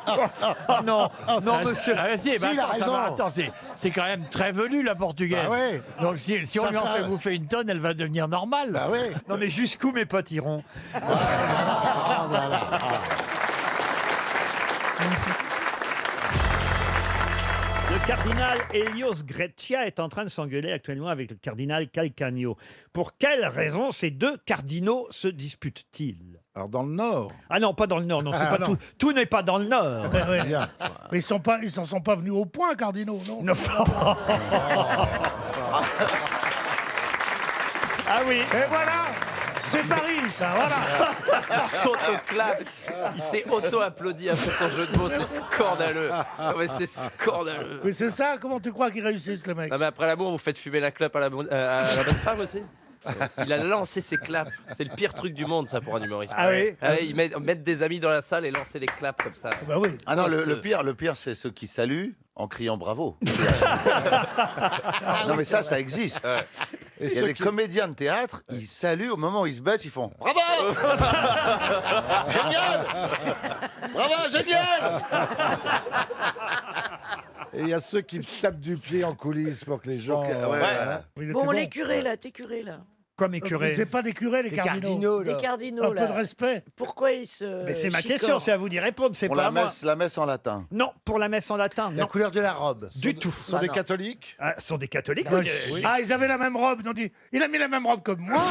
Oh non, non, monsieur. Ah, si, Si, il a attends, raison. attends, c'est quand même très velu la portugaise. Bah ouais. Donc si on Ça lui en fera- fait bouffer une tonne, elle va devenir normale. Bah oui. Non mais jusqu'où mes potes iront? Ah, voilà. Le cardinal Helios Greccia est en train de s'engueuler actuellement avec le cardinal Calcagno. Pour quelle raison ces deux cardinaux se disputent-ils? Alors dans le Nord. Ah non, pas dans le Nord, non, c'est Ah, pas non. tout. Tout n'est pas dans le Nord. Mais ils s'en sont pas venus au point, cardinaux, non? Non. Ah oui. Et voilà, c'est Paris, ça, voilà. Il s'auto-clap. Il s'est auto-applaudi après son jeu de mots. C'est scandaleux. Non, mais c'est scandaleux. Mais c'est ça, comment tu crois qu'ils réussissent, les mecs? Non, mais après l'amour, vous faites fumer la clope à la bonne femme aussi. Il a lancé ses claps. C'est le pire truc du monde, ça, pour un humoriste. Ah oui. Ils mettent des amis dans la salle et lancer les claps comme ça. Bah oui. Ah non, le pire, c'est ceux qui saluent en criant bravo. Non mais ça existe. Et Il y a ceux des qui- comédiens de théâtre, ils saluent au moment où ils se baissent, ils font bravo, génial, bravo, génial. Et il y a ceux qui tapent du pied en coulisses pour que les gens. voilà. Bon, les curés là, tes curés là. Comme écuré. C'est pas des curés, les cardinaux. Des cardinaux Un là. peu de respect. Pourquoi ils se. Mais c'est ma chicorent question, c'est à vous d'y répondre, c'est Pour pas à moi. la messe en latin. Non, pour la messe en latin, La non. couleur de la robe. Du tout. Ce sont des catholiques. Ah, ce sont des catholiques. Ah, oui. Ah, ils avaient la même robe. Ils ont dit, il a mis la même robe que moi.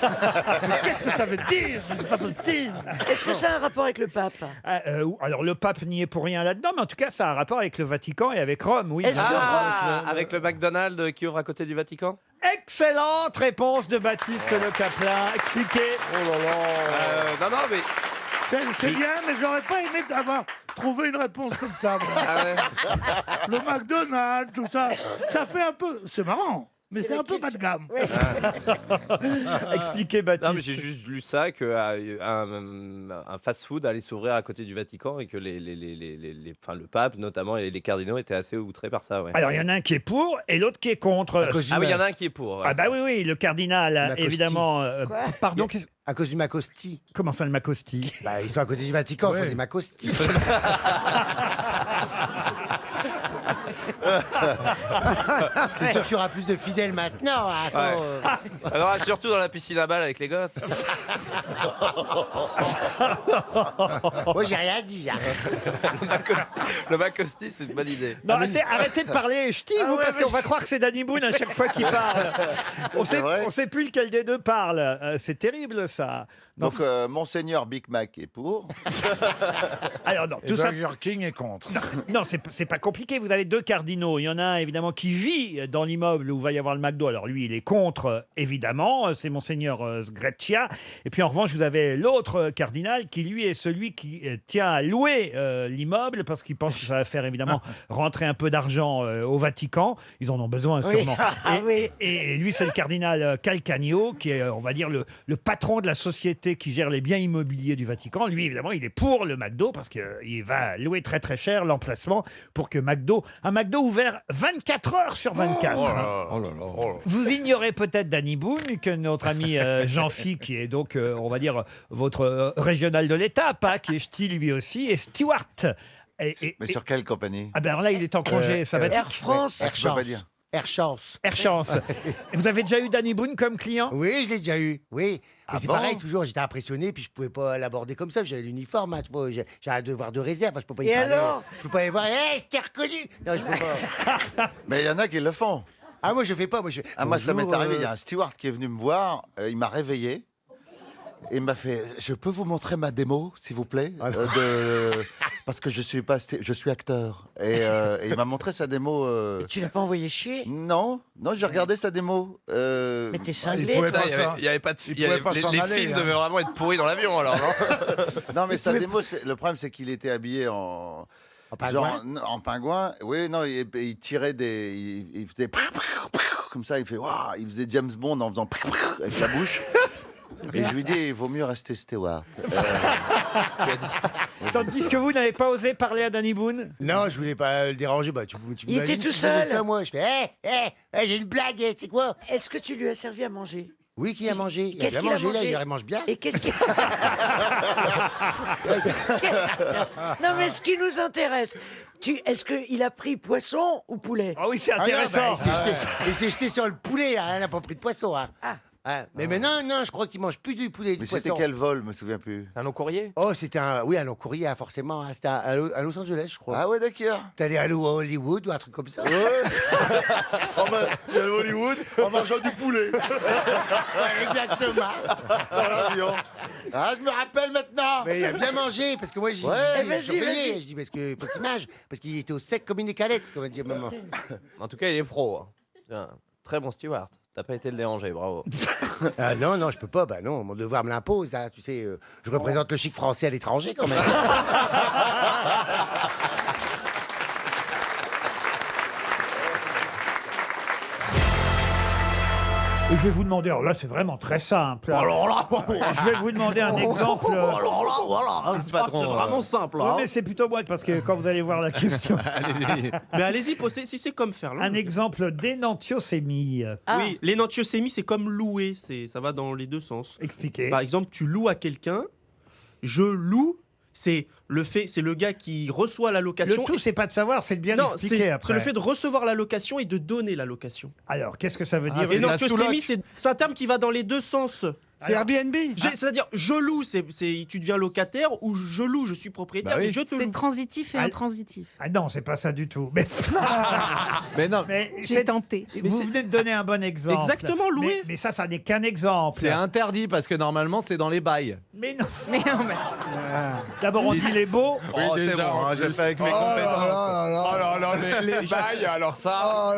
Mais qu'est-ce que ça veut dire? C'est pas possible. Est-ce que ça a un rapport avec le pape? Ah, alors le pape n'y est pour rien là-dedans, mais en tout cas ça a un rapport avec le Vatican et avec Rome, oui. Est-ce que Ah, avec le McDonald's qui ouvre à côté du Vatican? Excellente réponse de Baptiste Le Caplin. Expliquez. Oh là là. Non, mais C'est bien, mais j'aurais pas aimé avoir trouvé une réponse comme ça. moi. Ah ouais. Le McDonald's, tout ça, ça fait un peu. C'est marrant, mais c'est un peu bas de gamme. Expliquez Baptiste. Non, mais j'ai juste lu ça qu'un fast-food allait s'ouvrir à côté du Vatican et que le pape, notamment, et les cardinaux étaient assez outrés par ça. Ouais. Alors il y en a un qui est pour et l'autre qui est contre. Ah oui, il y en a un qui est pour. ouais. Ah bah oui, le cardinal, Macosti. évidemment. Pardon, À cause du Macosti. comment ça le Macosti? Bah, ils sont à côté du Vatican, ils font des Macosti. C'est sûr qu'il y aura plus de fidèles maintenant. Hein, faut, Ouais. Alors, surtout dans la piscine à balles avec les gosses. Moi, j'ai rien dit. Hein. Le Macosti, c'est une bonne idée. Non, arrêtez de parler ch'ti, vous, parce qu'on va croire que c'est Danny Boone à chaque fois qu'il parle. On sait plus lequel des deux parle. C'est terrible, ça. Non, Donc Monseigneur Big Mac est pour. alors non, Et tout ça. Burger King est contre. Non, c'est pas compliqué. Vous avez deux cardinaux. Il y en a un évidemment qui vit dans l'immeuble où va y avoir le McDo. Alors lui, il est contre, évidemment. C'est Monseigneur Sgreccia. Et puis en revanche, vous avez l'autre cardinal qui lui est celui qui tient à louer l'immeuble parce qu'il pense que ça va faire évidemment rentrer un peu d'argent au Vatican. Ils en ont besoin Oui. sûrement. Ah oui. Et lui, c'est le cardinal Calcagno, qui est, on va dire, le patron de la société qui gère les biens immobiliers du Vatican. Lui, évidemment, il est pour le McDo parce qu'il va louer très très cher l'emplacement pour que un McDo ouvert 24 heures sur 24. Oh là là. Vous ignorez peut-être Danny Boone, que notre ami Jean-Phi, qui est donc, on va dire, votre régional de l'État, pas qui est ch'ti lui aussi, et Stewart. Mais sur quelle compagnie? Ah ben alors là, il est en congé sabbatique. Air France. Air Chance. Air Chance. Air Chance. Et vous avez déjà eu Danny Boone comme client? Oui, je l'ai déjà eu. Oui. Ah Mais c'est bon pareil, toujours, j'étais impressionné, puis je pouvais pas l'aborder comme ça, j'avais l'uniforme, hein, tu vois, j'ai un devoir de réserve, je peux pas y Et parler. alors Je peux pas y voir, hé, je t'ai reconnu. Non, je peux pas. Mais il y en a qui le font. Ah, moi, je fais pas, moi, je Ah, moi, ça m'est Bonjour, arrivé. Il y a un steward qui est venu me voir, il m'a réveillé. Et il m'a fait, je peux vous montrer ma démo, s'il vous plaît, parce que je suis acteur. Et il m'a montré sa démo. Tu l'as pas envoyé chier? Non, j'ai regardé sa démo. Mais t'es cinglé. Il y avait pas de les films devaient vraiment être pourris dans l'avion alors, non? Non, mais sa démo, le problème, c'est qu'il était habillé en pingouin. en pingouin. Oui, non, il tirait il faisait comme ça. Il fait, waouh, il faisait James Bond en faisant avec sa bouche. Et je lui dis, il vaut mieux rester steward. Tandis que vous n'avez pas osé parler à Danny Boone. Non, je voulais pas le déranger. Bah, tu Il m'imagines était tout si je faisais seul. ça, moi. Je fais, j'ai une blague, c'est quoi? Est-ce que tu lui as servi à manger? Oui, qui a mangé? Il a Qu'est-ce bien qu'il a mangé, là, mangé il mange bien. Et qu'est-ce qu'il... Non, mais ce qui nous intéresse, est-ce qu'il a pris poisson ou poulet? Ah oui, c'est Ah non, intéressant. il s'est jeté sur le poulet, hein, il n'a pas pris de poisson. Hein. Mais maintenant, non, je crois qu'il mange plus du poulet, du Mais poisson. c'était quel vol, je me souviens plus. Un long courrier? Oh, c'était un long courrier, hein, forcément. Hein. C'était à Los Angeles, je crois. Ah ouais, d'accord. T'es allé à Hollywood ou un truc comme ça? Il y a Hollywood en mangeant du poulet. Exactement. Dans l'avion. Ah, je me rappelle maintenant. Mais il a bien mangé, parce que moi, j'ai vas-y, surveillé. vas-y. Je dis, parce qu'il faut qu'il mange, parce qu'il était au sec comme une écalette, comme on dit maman. En tout cas, il est pro. Hein. Tiens, très bon steward. T'as pas été le déranger, bravo. Ah non, je peux pas. Bah non, mon devoir me l'impose. Hein, tu sais, je représente le chic français à l'étranger quand même. Et je vais vous demander, alors là c'est vraiment très simple. Alors là, Je vais vous demander un exemple. Alors là, voilà. C'est vraiment simple. Oui, Hein. mais c'est plutôt moi parce que quand vous allez voir la question. Mais allez-y, posez, si c'est comme faire. Un exemple d'énantiosémie. Oui, l'énantiosémie, c'est comme louer. Ça va dans les deux sens. Expliquez. Par exemple, tu loues à quelqu'un. Je loue. C'est le gars qui reçoit la location. Le tout, c'est pas de savoir, c'est de bien expliquer c'est après. le fait de recevoir la location et de donner la location. Alors, qu'est-ce que ça veut dire L'énantiosémie, c'est un terme qui va dans les deux sens. C'est Airbnb. C'est-à-dire, je loue, tu deviens locataire, ou je loue, je suis propriétaire, et je te loue. C'est transitif et intransitif. Ah non, c'est pas ça du tout. Mais, Mais non, J'ai tenté. vous venez de donner un bon exemple. Exactement, louer. Mais ça n'est qu'un exemple. c'est interdit parce que normalement c'est dans les bails. Mais non. Mais non, mais... D'abord, on dit les beaux. Oh, c'est bon, hein, j'ai fait avec mes compétences. Oh là là, les bails, alors ça.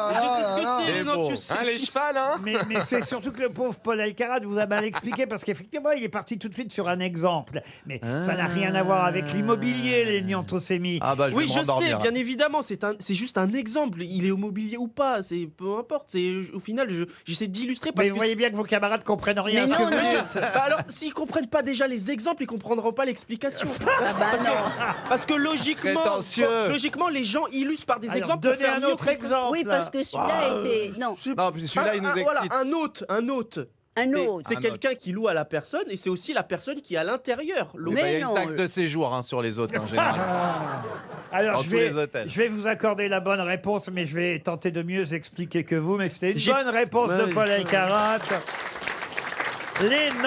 Mais je sais ce que c'est, C'est beau. l'énantiosémie. Hein, les chevals, hein. Mais c'est surtout que le pauvre Paul Alcarat vous a mal expliqué parce qu'effectivement, il est parti tout de suite sur un exemple. Mais ça n'a rien à voir avec l'immobilier, l'énantiosémie. Ah bah, Oui, vais me je sais, rendormir. bien évidemment, c'est juste un exemple. Il est immobilier ou pas, peu importe. Au final, j'essaie d'illustrer parce Mais que vous voyez bien que vos camarades comprennent rien à ce que vous dites. Bah alors, s'ils comprennent pas déjà les exemples, ils comprendront pas l'explication. Parce que logiquement, les gens illustrent par des Alors, exemples. pour donnez faire un mieux autre comprendre. exemple. Oui, parce que celui-là était. Non. Non, puis celui-là, il nous excite. Voilà, un hôte. Un autre. C'est quelqu'un qui loue à la personne et c'est aussi la personne qui est à l'intérieur. Eh ben, il y a une taxe de séjour hein, sur les autres en général. Alors, Dans tous les hôtels. je vais vous accorder la bonne réponse, mais je vais tenter de mieux expliquer que vous. Mais c'était une bonne réponse de Paul Alcarat.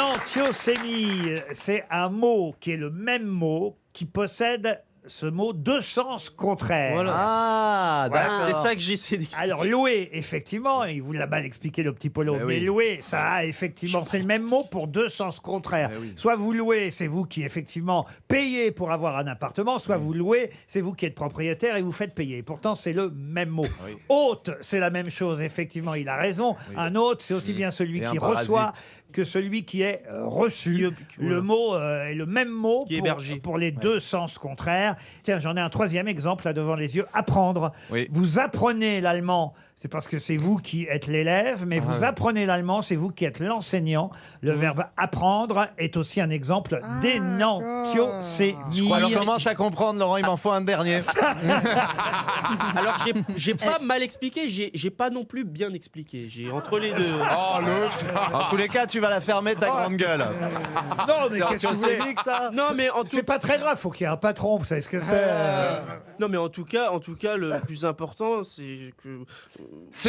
L'énantiosémie, c'est un mot qui est le même mot qui possède ce mot deux sens contraires. Voilà. Ah, d'accord. C'est ça que j'essaie d'expliquer. Alors louer, effectivement, il vous l'a mal expliqué le petit Polo, mais louer, ça a effectivement, c'est le même mot pour deux sens contraires. Soit vous louez, c'est vous qui effectivement payez pour avoir un appartement, soit vous louez, c'est vous qui êtes propriétaire et vous faites payer. Pourtant, c'est le même mot. Hôte, c'est la même chose, effectivement, il a raison. Un hôte, c'est aussi bien celui Et qui un parasite. reçoit que celui qui est reçu. Le mot est le même mot Qui est hébergé. pour les deux sens contraires. Tiens, j'en ai un troisième exemple là devant les yeux. Apprendre. Oui. Vous apprenez l'allemand, c'est parce que c'est vous qui êtes l'élève, mais vous apprenez l'allemand, c'est vous qui êtes l'enseignant. Le verbe apprendre est aussi un exemple d'énantiosémie. Alors commence à comprendre, Laurent, il m'en faut un dernier. Alors j'ai pas mal expliqué, j'ai pas non plus bien expliqué. J'ai entre les deux. Oh l'autre. En tous les cas, tu vas la fermer ta grande gueule. Non, mais C'est qu'est-ce que vous voulez antiocémique, ça. Non mais en tout C'est pas très grave, faut qu'il y ait un patron, vous savez ce que c'est. non mais en tout cas, le plus important c'est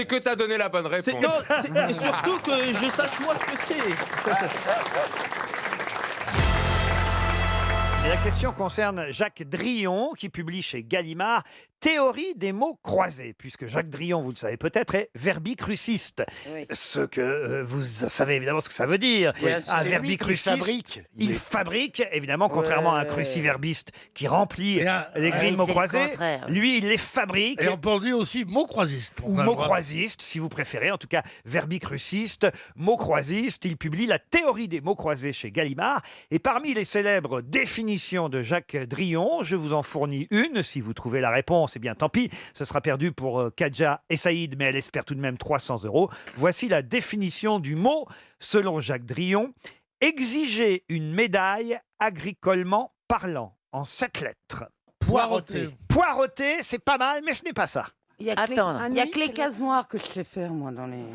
que t'as donné la bonne réponse. c'est surtout que je sache moi ce que c'est. Et la question concerne Jacques Drillon, qui publie chez Gallimard Théorie des mots croisés, puisque Jacques Drillon, vous le savez peut-être, est verbicruciste. Oui. Ce que vous savez évidemment ce que ça veut dire. Oui, Un c'est lui qui verbicruciste, fabrique. il fabrique, évidemment, contrairement à un cruciverbiste qui remplit les grilles de mots c'est le croisés. contraire. Lui, il les fabrique. Et on peut dire aussi mot croisiste. Ou mot croisiste, si vous préférez, en tout cas verbicruciste, mot croisiste. Il publie la théorie des mots croisés chez Gallimard. Et parmi les célèbres définitions de Jacques Drillon, je vous en fournis une. Si vous trouvez la réponse, eh bien tant pis, ce sera perdu pour Kadja et Saïd, mais elle espère tout de même 300 €. Voici la définition du mot selon Jacques Drillon. Exiger une médaille agricolement parlant en 7 lettres. Poireauté. Poireauté, c'est pas mal, mais ce n'est pas ça. Il y a que les cases noires que je sais faire, moi, dans les...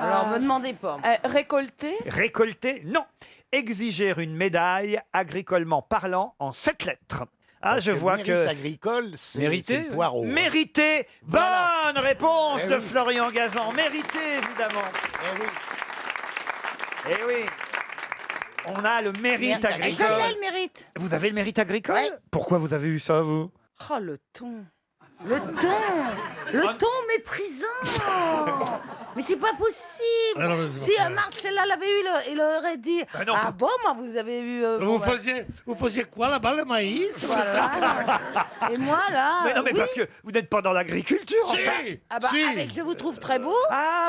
Alors, me demandez pas. Récolter. Récolter, non. Exiger une médaille agricolement parlant en 7 lettres. Ah, je vois mérite que... agricole, c'est Mérité, c'est le poireau. Mérité. Voilà. Bonne réponse Eh de oui. Florian Gazan. Mérité, évidemment. Eh oui. On a le mérite agricole. Je l'ai, le mérite. Vous avez le mérite agricole? Ouais. Pourquoi vous avez eu ça, vous? Oh, le ton. Le ton méprisant. Mais c'est pas possible. Alors, vas-y, Si Marcella. Marcella l'avait eu, il aurait dit non, ah bon, moi vous avez eu. Vous faisiez quoi là-bas, le maïs? Voilà. Et moi là. Mais non, mais oui. parce que vous n'êtes pas dans l'agriculture. Si, enfin. Ah bah, si. avec je vous trouve très beau.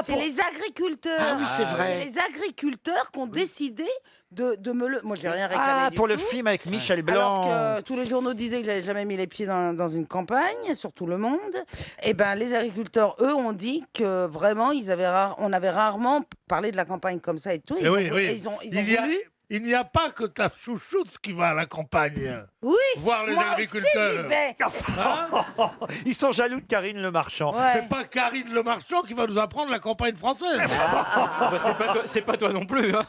C'est pour- les agriculteurs. Ah oui, c'est vrai. C'est les agriculteurs qui ont décidé de me le. Moi, j'ai rien réclamé. Ah, du pour le tout. film avec Michel Blanc. Alors que tous les journaux disaient que j'avais jamais mis les pieds dans une campagne, sur tout le monde. Et ben, les agriculteurs, eux, ont dit que vraiment, on avait rarement parlé de la campagne comme ça et tout. Eh oui, oui. Ils ont Il n'y a pas que ta chouchoute qui va à la campagne. Oui. Voir les moi agriculteurs. Aussi, j'y vais. Ils sont jaloux de Karine Le Marchand. Ouais. C'est pas Karine Le Marchand qui va nous apprendre la campagne française. Bah, c'est pas toi non plus. Hein.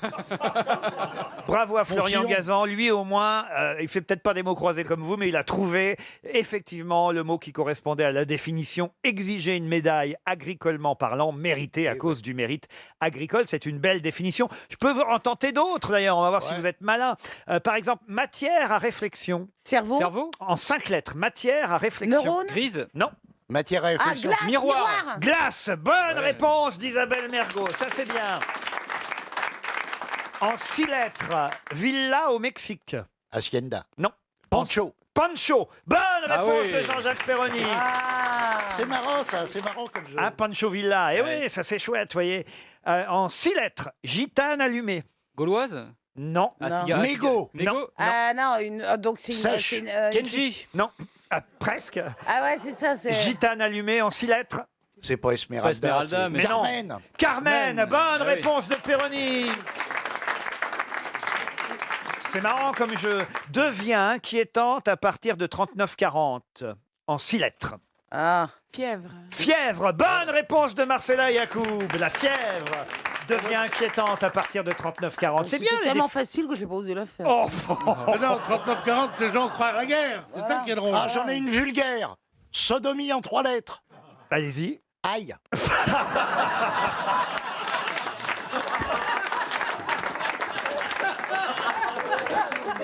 Bravo à Florian Faucillon. Gazan. Lui, au moins, il fait peut-être pas des mots croisés comme vous, mais il a trouvé effectivement le mot qui correspondait à la définition. Exiger une médaille agricolement parlant, méritée à cause du mérite agricole. C'est une belle définition. Je peux vous en tenter d'autres d'ailleurs. On va voir si vous êtes malin. Par exemple, matière à réflexion. Cerveau. En 5 lettres. Matière à réflexion. Neurone. Grise. Non. Matière à réflexion. Glace, Miroir. Glace. Bonne réponse d'Isabelle Mergo. Ça, c'est bien. En 6 lettres. Villa au Mexique. Hacienda. Non. Pancho. Pancho. Bonne Ah réponse oui. de Jean-Jacques Perroni. C'est marrant ça, c'est marrant comme jeu. Ah, Pancho Villa. Eh Ouais. oui, ça c'est chouette, vous voyez. En 6 lettres. Gitane allumée. Gauloise. Non. Ah, Non. cigare. Mégot. Mégot. Ah non, donc c'est une. Sèche. c'est une- Kenji. Non. Ah, presque. Ah ouais, c'est ça. C'est. Gitane allumée en 6 lettres. C'est pas Esmeralda. C'est pas Esmeralda, c'est mais- Mais non. Carmen. Carmen. Bonne Ah oui. réponse de Perroni. C'est marrant comme jeu. Devient inquiétante à partir de 39-40. En 6 lettres. Ah. Fièvre. Fièvre. Bonne réponse de Marcella Yacoub. La fièvre devient inquiétante à partir de 39-40. C'est bien. C'est les tellement facile que j'ai pas osé le faire. Oh. Mais non, 39-40, les gens croient à la guerre. C'est ça qui est drôle. Ah, j'en ai une vulgaire. Sodomie en 3 lettres. Allez-y. Aïe.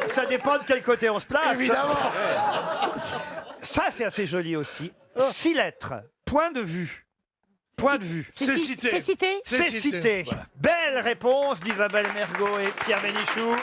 Ça dépend de quel côté on se place. Évidemment. Ça, c'est assez joli aussi. 6 lettres. Point de vue. Point de vue. C'est cité. C'est cité. C'est cité. Voilà. Belle réponse d'Isabelle Mergo et Pierre Bénichou.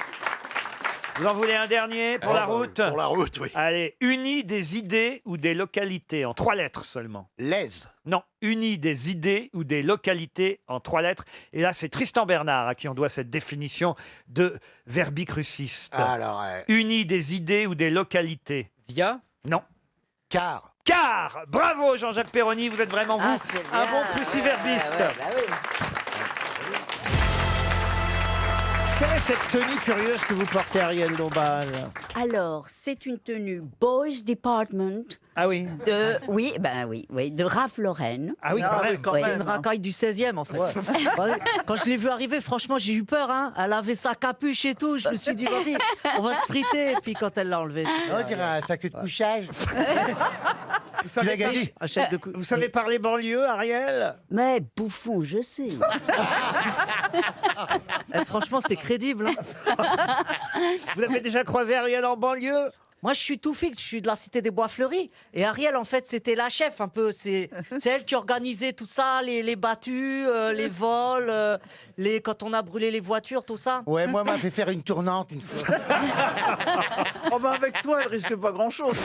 Vous en voulez un dernier pour la route? Pour la route, oui. Allez, unis des idées ou des localités en 3 lettres seulement. L'aise. Non, unis des idées ou des localités en 3 lettres. Et là, c'est Tristan Bernard à qui on doit cette définition de verbicruciste. Alors, Unis des idées ou des localités. Via. Non. car. Car, bravo Jean-Jacques Perroni, vous êtes vraiment vous c'est un bien. bon cruciverbiste. Ouais, bah oui. Quelle est cette tenue curieuse que vous portez, Ariel Dombal? Alors, c'est une tenue Boys Department. Ah oui. Oui, de Ralph Lauren. Ah oui, quand même. Ouais. C'est une racaille du 16e, en fait. Quand je l'ai vue arriver, franchement, j'ai eu peur. Hein. Elle avait sa capuche et tout. Je me suis dit, vas-y, on va se friter. Et puis quand elle l'a enlevée... On dirait un sac de couchage. Vous savez, gagné. Vous savez parler banlieue, Ariel? Mais bouffon, je sais. Franchement, c'est crédible. Hein. Vous avez déjà croisé Ariel en banlieue? Moi, je suis tout fixe, je suis de la cité des Bois Fleuris. Et Ariel, en fait, c'était la chef un peu. C'est elle qui organisait tout ça, les battues, les vols, quand on a brûlé les voitures, tout ça. Ouais, moi, m'a fait faire une tournante une fois. Oh ben avec toi, elle risque pas grand-chose.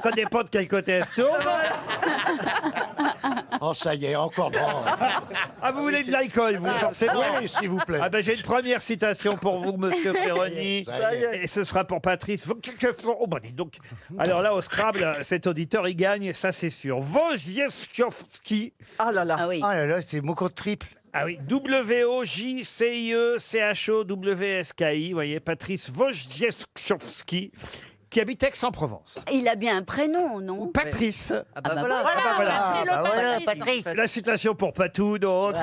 Ça dépend de quel côté elle se tourne. Oh, ça y est, encore grand. Ah, vous voulez de l'alcool, vous, forcément? Oui, s'il vous plaît. Ah ben, j'ai une première citation pour vous, monsieur Perroni. Ça y est. Et ce sera pour Patrice. Oh, bah, dis donc. Alors là, au Scrabble, cet auditeur, il gagne, ça c'est sûr. Wojciechowski. Ah là là. Ah oui. Oh là là, c'est mot contre triple. Ah oui, W-O-J-C-I-E-C-H-O-W-S-K-I, vous voyez, Patrice Wojciechowski, qui habite Aix-en-Provence. Il a bien un prénom, non? Patrice. Ah bah voilà. voilà. Patrice. La citation pour Patou, donc.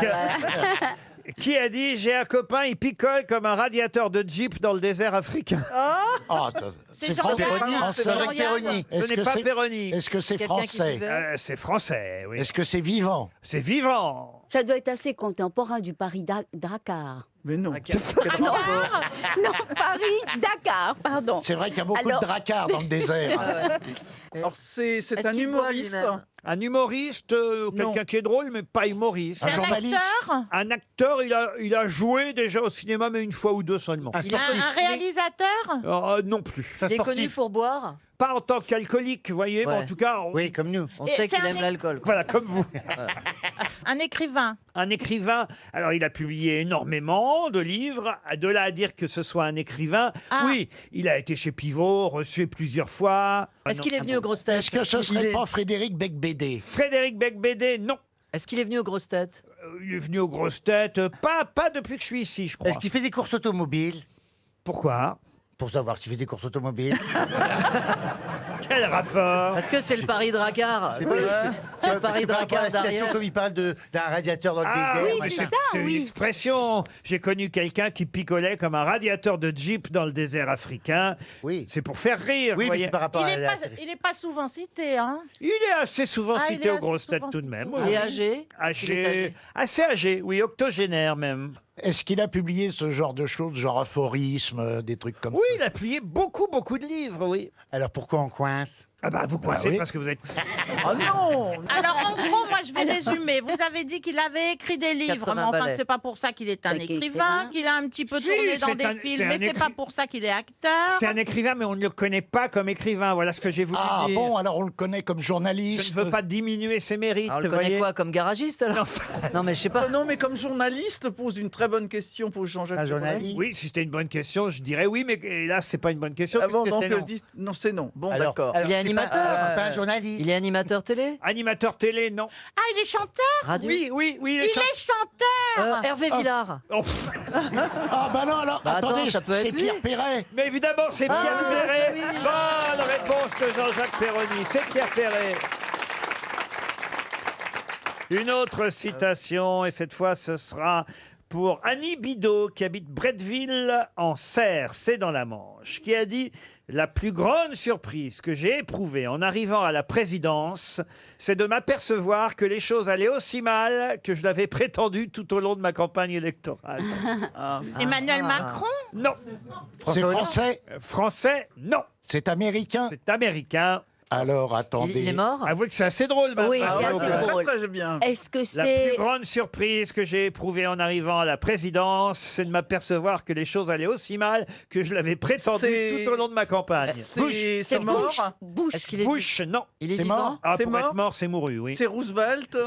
Qui a dit « J'ai un copain, il picole comme un radiateur de Jeep dans le désert africain ». C'est Jean-Yann. Ce n'est pas Péroni. Est-ce que c'est Quelqu'un qui français vivait. C'est français, oui. Est-ce que c'est vivant C'est vivant. Ça doit être assez contemporain du Paris-Dakar. Mais non. Non, Paris-Dakar, pardon. C'est vrai qu'il y a beaucoup Alors- de dracards dans le désert. Alors, c'est Est-ce un qu'il boit humoriste. lui-même Un humoriste, quelqu'un qui est drôle, mais pas humoriste. Un journaliste. Un acteur, il a joué déjà au cinéma, mais une fois ou deux seulement. Un sportif. réalisateur Non plus. Il est connu pour boire. Pas en tant qu'alcoolique, vous voyez, mais Ouais. en tout cas, Oui, comme nous. On sait qu'il aime l'alcool. voilà, comme vous. Un écrivain. Un écrivain, alors il a publié énormément de livres. De là à dire que ce soit un écrivain, oui, il a été chez Pivot, reçu plusieurs fois. Est-ce qu'il est venu aux grosses têtes? Est-ce que ce serait pas Frédéric Becbédé? Frédéric Becbédé, non. Est-ce qu'il est venu aux grosses têtes? Il est venu aux grosses têtes, pas depuis que je suis ici, je crois. Est-ce qu'il fait des courses automobiles? Pourquoi? Pour savoir s'il fait des courses automobiles. Quel rapport? Parce que c'est le Paris-Dracar. C'est pas- C'est le parce que par rapport à Paris-Dracar la citation, derrière. comme il parle d'un radiateur dans le Ah désert. oui, machin. c'est une expression. J'ai connu quelqu'un qui picolait comme un radiateur de Jeep dans le désert africain. Oui. C'est pour faire rire. Oui, vous mais voyez. c'est par rapport à la... Il n'est pas souvent cité, hein? Il est assez souvent Ah, il cité est aux assez grosses têtes souvent tout de cité. même. Ah oui. Il est âgé? Est-ce qu'il est âgé Assez âgé, oui, octogénaire même. Est-ce qu'il a publié ce genre de choses, genre aphorismes, des trucs comme Oui, ça? il a publié beaucoup de livres, oui. Alors pourquoi on coince? Ah bah vous coincez oui. parce que vous êtes... Oh non. Alors, en gros, moi, je vais résumer. Vous avez dit qu'il avait écrit des livres, 80 mais enfin, balais. c'est pas pour ça qu'il est un Qu'il est écrivain, écrivain. qu'il a un petit peu Si, tourné dans c'est des un- films, c'est un mais c'est pas écri- pour ça qu'il est acteur. C'est un écrivain, mais on ne le connaît pas comme écrivain. Voilà ce que j'ai voulu Ah dire. bon, alors on le connaît comme Je journaliste. ne veux pas diminuer ses mérites. Alors, on le vous connaît voyez. quoi? Comme garagiste alors? Non, mais je sais pas. Non, mais comme journaliste, pose une très bonne question pour Jean-Jacques. Un Perret. journaliste? Oui, si c'était une bonne question, je dirais oui, mais là, c'est pas une bonne question. Ah bon, puisque donc c'est non. non, c'est non. Bon, Alors- d'accord. alors, Il est c'est animateur. pas un journaliste. Il est animateur télé? Animateur télé, non. Ah, il est chanteur? Radio? Oui. Il est chanteur! Hervé Villard. Oh, Ah bah non, alors, Bah attends, attendez, ça peut être c'est lui. Pierre Perret. mais évidemment, c'est Ah, Pierre Perret. oui. Bonne réponse de Jean-Jacques Perroni. C'est Pierre Perret. Une autre citation, et cette fois, ce sera pour Annie Bidot, qui habite Bretteville, en Serre, c'est dans la Manche, qui a dit « La plus grande surprise que j'ai éprouvée en arrivant à la présidence, c'est de m'apercevoir que les choses allaient aussi mal que je l'avais prétendu tout au long de ma campagne électorale. Emmanuel Macron? Non. C'est français. Français, non. C'est américain. C'est américain. Alors, attendez. Il est mort? Avouez que c'est assez drôle, maintenant. Oui, Ah, c'est ouais, assez drôle. très bien. Est-ce que La c'est... plus grande surprise que j'ai éprouvée en arrivant à la présidence, c'est de m'apercevoir que les choses allaient aussi mal que je l'avais prétendu C'est- tout au long de ma campagne. C'est mort. Bush. Est-ce qu'il est Bush, non. Il est C'est vivant? mort Ah, C'est pour mort être mort, c'est mouru, oui. C'est Roosevelt.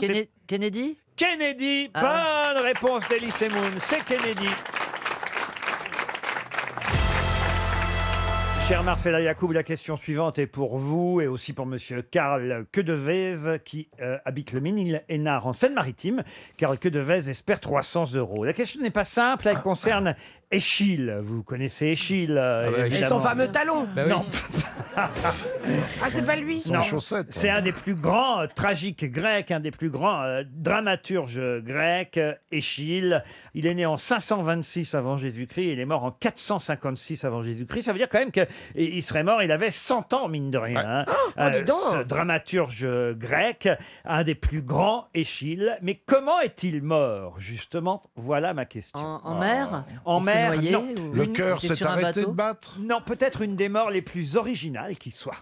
Kennedy? Kennedy, Ah. bonne réponse d'Elysée Moon, c'est Kennedy. Cher Marcella Yacoub, la question suivante est pour vous et aussi pour monsieur Karl Quedevez qui habite le Ménil-Hénard en Seine-Maritime. Karl Quedevez espère 300 €. La question n'est pas simple, elle concerne Échille. Vous connaissez Échille, Et évidemment. son fameux talon. Non. Ah, c'est pas lui. Non, c'est un des plus grands tragiques grecs, un des plus grands dramaturges grecs, Échille. Il est né en 526 avant Jésus-Christ et il est mort en 456 avant Jésus-Christ. Ça veut dire quand même qu'il serait mort, il avait 100 ans, mine de rien. Hein. dis donc. Ce dramaturge grec, un des plus grands, Échille. Mais comment est-il mort, justement? Voilà ma question. En mer? En Il s'est mer, noyé non. ou- Le Il cœur était s'est sur un arrêté de bateau? battre. Non, peut-être une des morts les plus originales qui soit.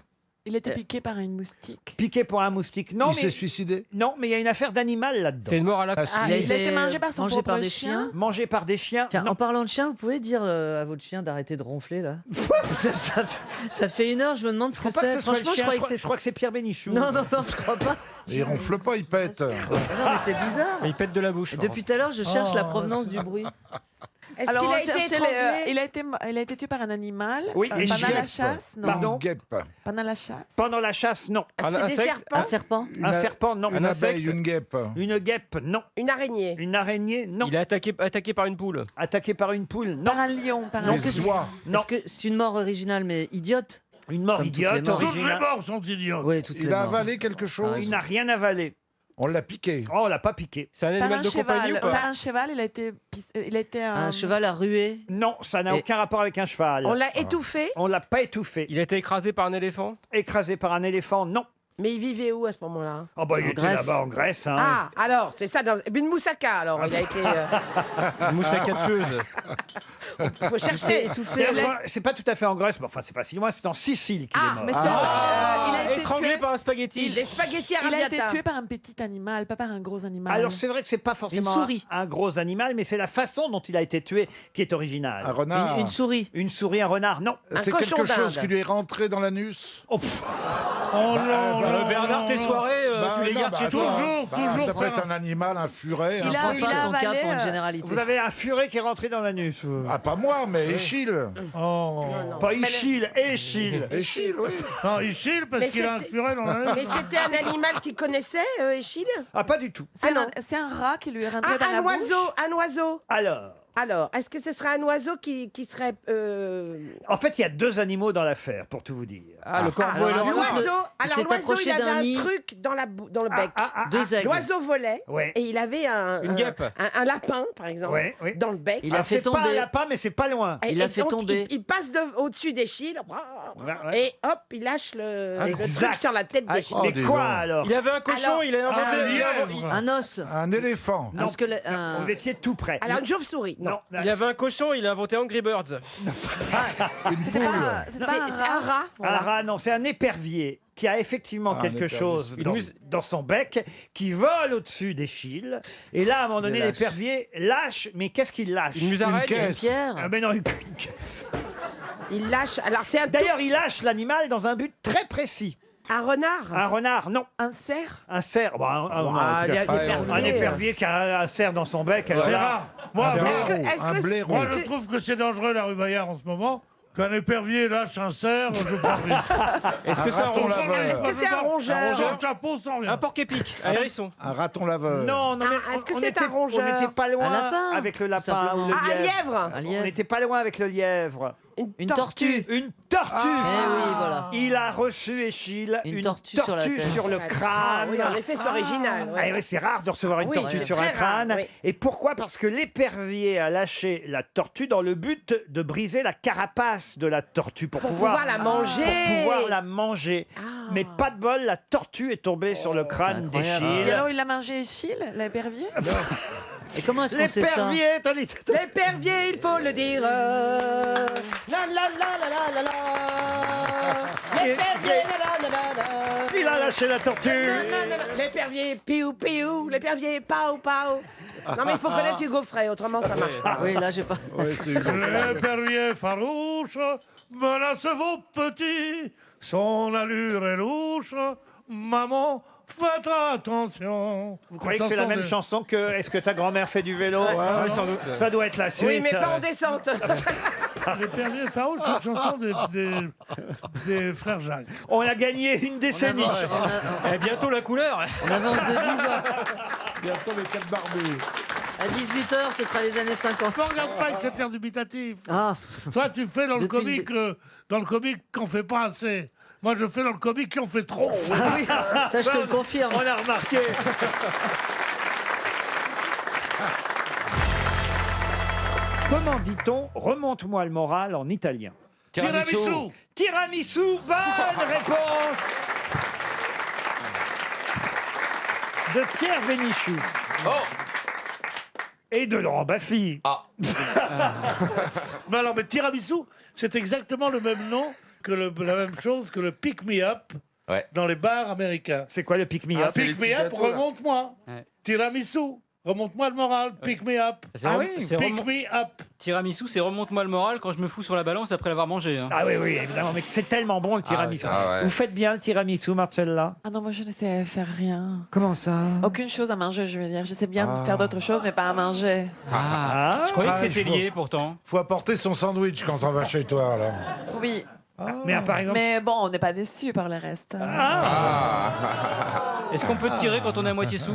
Il était piqué par une moustique. Piqué pour un moustique. Non, Il mais s'est suicidé. non, mais il y a une affaire d'animal là-dedans. C'est une mort à la... Ah, il a été mangé par son mangé propre par des chien. chiens. Mangé par des chiens. Tiens, Non. en parlant de chien, vous pouvez dire à votre chien d'arrêter de ronfler là ça fait une heure, je me demande ce Je que crois pas que c'est. ce soit le Franchement, je chien, croyais que c'est. je crois que c'est Pierre Bénichou. Non, je crois pas. Il ronfle pas, il pète. Non, mais c'est bizarre. Il pète de la bouche. Depuis tout à l'heure, je cherche la provenance du bruit. Est-ce Alors, qu'il on a été cherchait étranglé il a été tué par un animal. Oui, et Pendant la guêpe. chasse, non. Pardon Guêpe. Pendant la chasse. Pendant la chasse, non. C'est des serpents. Un serpent. Un serpent, non. Une abeille, une guêpe. Une guêpe, non. Une araignée. Une araignée, non. Il est attaqué par une poule. Attaqué par une poule, non. Par un lion. Par un Non. Les oies. Non. Est-ce que c'est une mort originale mais idiote? Une mort Comme toutes idiote, les morts. Toutes les originale. morts sont idiotes. Oui, toutes Il les a morts. avalé quelque chose. Il n'a rien avalé. On l'a piqué. Oh, on l'a pas piqué. C'est un Par animal un de compagnie ou cheval. pas Par un cheval, il a été Un cheval a rué. Non, ça n'a Et- aucun rapport avec un cheval. On l'a étouffé. On l'a pas étouffé. Il a été écrasé par un éléphant. Écrasé par un éléphant, non. Mais il vivait où à ce moment-là? Oh bah il En était Grèce. là-bas en Grèce. Hein. Ah, alors, c'est ça. Une moussaka, alors. Il a été. Une moussaka tueuse. Faut chercher. D'ailleurs, c'est pas tout à fait en Grèce, mais enfin c'est pas si loin, c'est en Sicile qu'il est mort. Mais il a été Étranglé tué. par un spaghetti. Les spaghettis Il a été arrabbiata. tué par un petit animal, pas par un gros animal. Alors c'est vrai que c'est pas forcément Une souris. un gros animal, mais c'est la façon dont il a été tué qui est originale. Un renard. Une souris. Une souris, un renard, non. C'est cochon quelque chose d'Inde. qui lui est rentré dans l'anus. Oh, pff, Oh non, non, Bernard, non, tes non. soirées, Bah, tu les non, gardes bah, chez attends. toi. Toujours Ça peut faire être un animal, un furet. Il un a- pan- il Pas a ton cas avalé, pour une généralité. vous avez un furet qui est rentré dans l'anus. Ah, pas moi, mais Échille. Oh. Pas Échille, Échille. Échille, oui. Non, il chile parce Mais qu'il a un c'était- furet dans la Mais c'était un animal qu'il connaissait, Échille? Ah pas du tout. C'est un rat qui lui est rentré dans la Un bouche. oiseau, un oiseau. Alors, Est-ce que ce serait un oiseau qui serait. en fait, il y a deux animaux dans l'affaire, pour tout vous dire. Ah, le corbeau alors, et le alors, renard. L'oiseau, il s'est l'oiseau, accroché il avait d'un un nid. truc dans le bec. Deux aigles. L'oiseau volait Ouais. et il avait Une guêpe. un lapin, par exemple, Ouais, ouais. dans le bec. Il a Alors, fait c'est pas un tomber. lapin, mais c'est pas loin. Et- Il a et fait donc, tomber. Il passe au-dessus d'Échille Ouais. et hop, il lâche le Exact. truc sur la tête d'Échille. Oh, mais dis quoi donc. alors Il avait un cochon, Alors, il a inventé. Un il a- lièvre. Un os. Un éléphant. Un squelette. un- Vous étiez tout près. Alors, une chauve-souris. Non, Il avait un cochon, il a inventé Angry Birds. Une C'était poule. pas, c'était pas C'est un rat. un rat, non, c'est un épervier qui a effectivement Ah, un quelque épervier. chose Une dans, muse- dans son bec, qui vole au-dessus d'Échille. Et là, à un moment donné, lâche. l'épervier lâche, mais qu'est-ce qu'il lâche Une musaraigne. Une caisse. Pierre. Ah mais non, une caisse. Il lâche. Alors, c'est un, D'ailleurs, il lâche l'animal dans un but très précis. un renard. Un renard, non. un cerf. Un cerf, bon, Ah, non, l'épervier. un épervier qui a un cerf dans son bec. alors C'est là- rare. Moi, C'est moi, rare. Un blaireau. moi, je trouve que c'est dangereux la rue Bayard en ce moment. Qu'un épervier lâche un cerf, je prends le risque. Est-ce que c'est un raton rongeur laveur. Est-ce que c'est un rongeur Sans chapeau, sans rien. Un porc-épic, un hérisson. Un raton laveur. Non, non, mais Est-ce que on c'est était- un rongeur? On n'était pas loin Un lapin, avec le tout lapin simplement. ou le Ah, un lièvre. lièvre. Un On lièvre. n'était pas loin avec le lièvre. Une tortue. Une tortue. Eh oui, voilà. Il a reçu, Échille, Une une tortue tortue, sur la tête. sur le Ah, crâne. oui, en effet, c'est original. Ah oui, c'est rare de recevoir une Oui, tortue c'est sur un très rare, crâne. oui. Et pourquoi? Parce que l'épervier a lâché la tortue dans le but de briser la carapace de la tortue pour pouvoir la manger. Pour pouvoir la manger. Mais pas de bol, la tortue est tombée sur le crâne incroyable. Et d'Échille. alors, il a mangé Échille, l'épervier. Et comment est-ce qu'on sait ça? L'épervier, t'as dit- L'épervier, il faut le dire. La la la la la la la. L'épervier, la la la la la. Il a lâché la tortue. L'épervier, piou piou. L'épervier, pao pao. Non mais il faut connaître Hugo Frey, autrement ça marche pas. Oui, là, j'ai pas. L'épervier farouche menace vos petits, son allure est louche, maman, faites attention. Vous croyez que c'est la même chanson que Est-ce que ta grand-mère fait du vélo? Ouais, sans doute. Ça doit être la suite. Oui mais pas en descente. L'épervier farouche, c'est une chanson des frères Jacques. On a gagné une décennie. Et bientôt la couleur. On avance de 10 ans. Bientôt les 4 barbus. À 18h, ce sera les années 50. Ne regarde pas avec cet air dubitatif. Ah, Toi, tu fais dans le Depuis comique qu'on fait pas assez. Moi, je fais dans le comique qu'on fait trop. ah oui, ça, je te le confirme. On a remarqué. Comment dit-on remonte-moi le moral en italien? Tiramisu. Tiramisu, bonne réponse de Pierre Bénichou. Et de Laurent Baffy. Mais alors, mais tiramisu, c'est exactement le même nom que la même chose que le pick me up dans les bars américains. C'est quoi le pick me up? Pick me up, remonte-moi. Ouais. Tiramisu, Remonte-moi le moral, pick me up. Pick me up. Tiramisu, c'est remonte-moi le moral quand je me fous sur la balance après l'avoir mangé. hein. Ah oui, oui, évidemment, mais c'est tellement bon le tiramisu. ouais. Vous faites bien le tiramisu, Marcella? Ah non, moi je ne sais faire rien. Comment ça? Aucune chose à manger, je veux dire. Je sais bien faire d'autres choses, mais pas à manger. Je croyais que Ah, c'était il faut- lié pourtant. Faut apporter son sandwich quand on va chez toi, alors. Oui. Mais par exemple. Mais bon, on n'est pas déçus par le reste. Est-ce qu'on peut te tirer quand on est à moitié sous?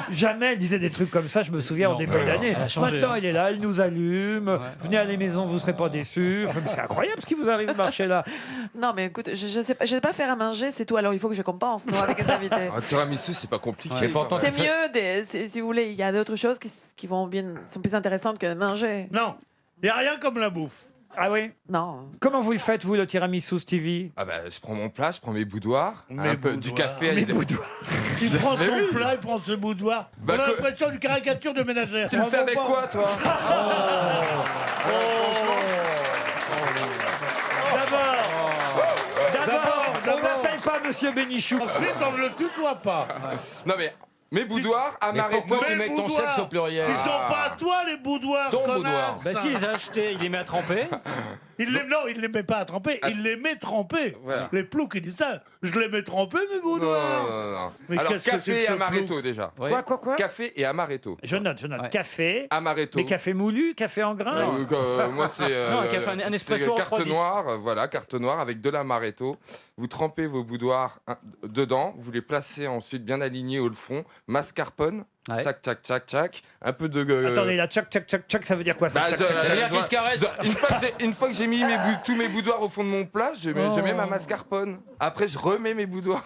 Jamais elle disait des trucs comme ça, je me souviens en début d'année. elle a changé, Maintenant, hein. elle est là, elle nous allume. Venez à la maison, vous ne serez pas déçus. Enfin, mais c'est incroyable ce qui vous arrive de marcher là. Non, mais écoute, je sais pas faire à manger, c'est tout. Alors il faut que je compense, non, avec les invités. Un tiramisu, c'est pas compliqué. Ouais, pourtant, C'est mieux, si vous voulez, il y a d'autres choses qui vont bien, sont plus intéressantes que de manger. Non, il n'y a rien comme la bouffe. Ah oui? Non. Comment vous le faites, vous, le tiramisu, Stevie? Ah bah, je prends mon plat, je prends mes boudoirs, un peu du café. Mes boudoirs. Il prend Mais son oui. plat, il prend ses boudoirs. Bah, On a que- l'impression d'une caricature de ménagère. Tu le fais Bravo, avec pas. quoi, toi D'abord, on n'appelle pas Monsieur Bénichou. Ensuite, on ne le tutoie pas. Non mais, mes boudoirs, amaretto, pourquoi tu mes mets ton boudoirs sexe au pluriel. Ils sont pas à toi, les boudoirs, Ton connasse. boudoir. Bah si, il les a achetés, il les met à tremper. Non, il les met pas à tremper, il les met trempés. Voilà. Les ploucs, ils disent ça. Je les mets trempés, mes boudoirs. Non. Mais Alors, qu'est-ce que c'est café que et ce amaretto plouc déjà. Quoi? Café et amaretto. Je note. Ouais. Café. Amaretto. Mais café moulu, café en grain? Moi, c'est Non, un café, un espresso en carte 3,10. noire, voilà, carte noire avec de l'amaretto. Vous trempez vos boudoirs dedans, vous les placez ensuite bien alignés au fond, mascarpone, Ouais. tchac, tchac, tchac, tchac, un peu de... Attendez, là, tchac, tchac, tchac, tchac, ça veut dire quoi ça? Bah, Tchac, je- tchac, tchac. C'est-à-dire qu'il se caresse. Une fois que j'ai mis tous mes boudoirs au fond de mon plat, je mets ma mascarpone. Après, je remets mes boudoirs.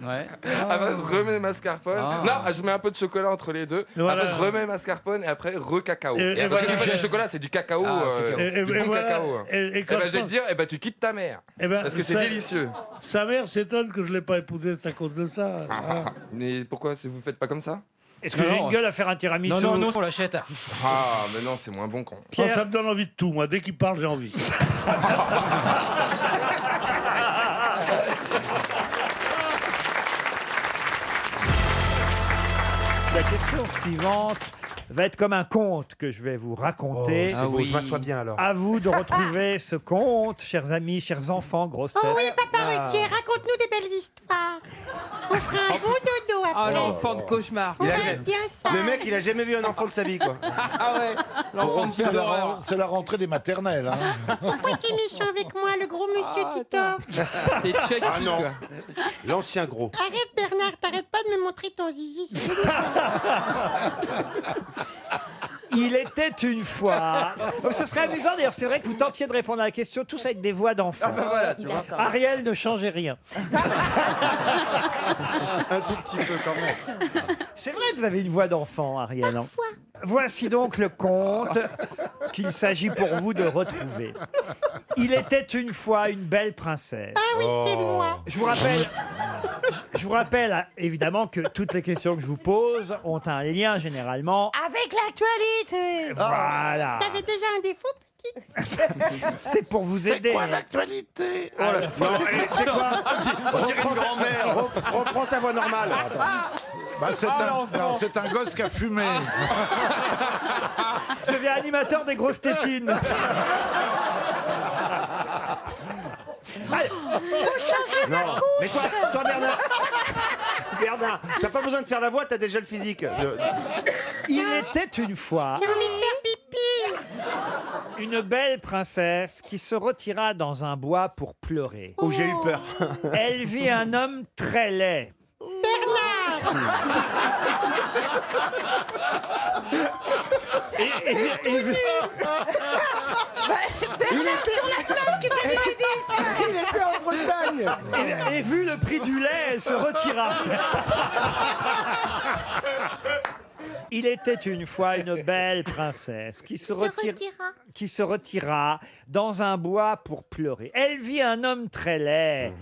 Ouais. Après, je remets mascarpone. Ah. Non, je mets un peu de chocolat entre les deux. Et voilà. Après, je remets mascarpone et après, re-cacao. Et Et après, voilà. c'est pas du chocolat, c'est du cacao. Ah, cacao. Du bon voilà. cacao. Et Et quand ben, je je vais te pense- dire, tu quittes ta mère. Eh ben, Parce que c'est ça- délicieux. Sa mère s'étonne que je ne l'ai pas épousée, c'est à cause de ça. Voilà. Mais pourquoi vous faites pas comme ça? Est-ce que j'ai une gueule à faire un tiramisu? Non, on l'achète. Ah, mais non, c'est moins bon quand. Non, ça me donne envie de tout, moi. Dès qu'il parle, j'ai envie. La question suivante va être comme un conte que je vais vous raconter. Oh, c'est beau, je m'assois bien alors. À vous de retrouver ce conte, chers amis, chers enfants, grosses têtes. Oh oui, papa Ah. Ruquier, raconte-nous des belles histoires. On fera un bon dodo après. Ah, l'enfant de cauchemar. On va être bien ça. Le mec, il a jamais vu un enfant de sa vie, quoi. Ah ouais, l'enfant de film d'horreur. C'est la rentrée des maternelles. Hein. Pourquoi tu es méchant avec moi, le gros monsieur Tito? C'est Chucky, Ah non, quoi. l'ancien gros. Arrête Bernard, t'arrêtes pas de me montrer ton zizi. c'est dégoûtant. Il était une fois. Oh, ce serait amusant d'ailleurs, c'est vrai que vous tentiez de répondre à la question tous avec des voix d'enfants. Voilà, tu vois. Ariel ne changeait rien. Un tout petit peu quand même. C'est vrai que vous avez une voix d'enfant, Ariel. hein. Voici donc le conte qu'il s'agit pour vous de retrouver. Il était une fois une belle princesse. Ah oui, c'est moi. Je vous rappelle évidemment que toutes les questions que je vous pose ont un lien généralement. Avec l'actualité. Voilà. T'avais déjà un défaut, petite? C'est pour vous aider. l'actualité? Oh là, non, tu sais quoi Reprends ta grand-mère. Reprends ta voix normale. Attends. Bah, c'est un gosse qui a fumé. Je deviens animateur des grosses tétines. Non, mais toi Bernard, t'as pas besoin de faire la voix, t'as déjà le physique. Il était une fois J'ai envie de faire pipi. une belle princesse qui se retira dans un bois pour pleurer. Oh, j'ai eu peur. Elle vit un homme très laid. Bernard. Il était sur la plage que t'avais dit. Il était en Bretagne. Et vu le prix du lait, elle se retira. Il était une fois une belle princesse qui se retira dans un bois pour pleurer. Elle vit un homme très laid.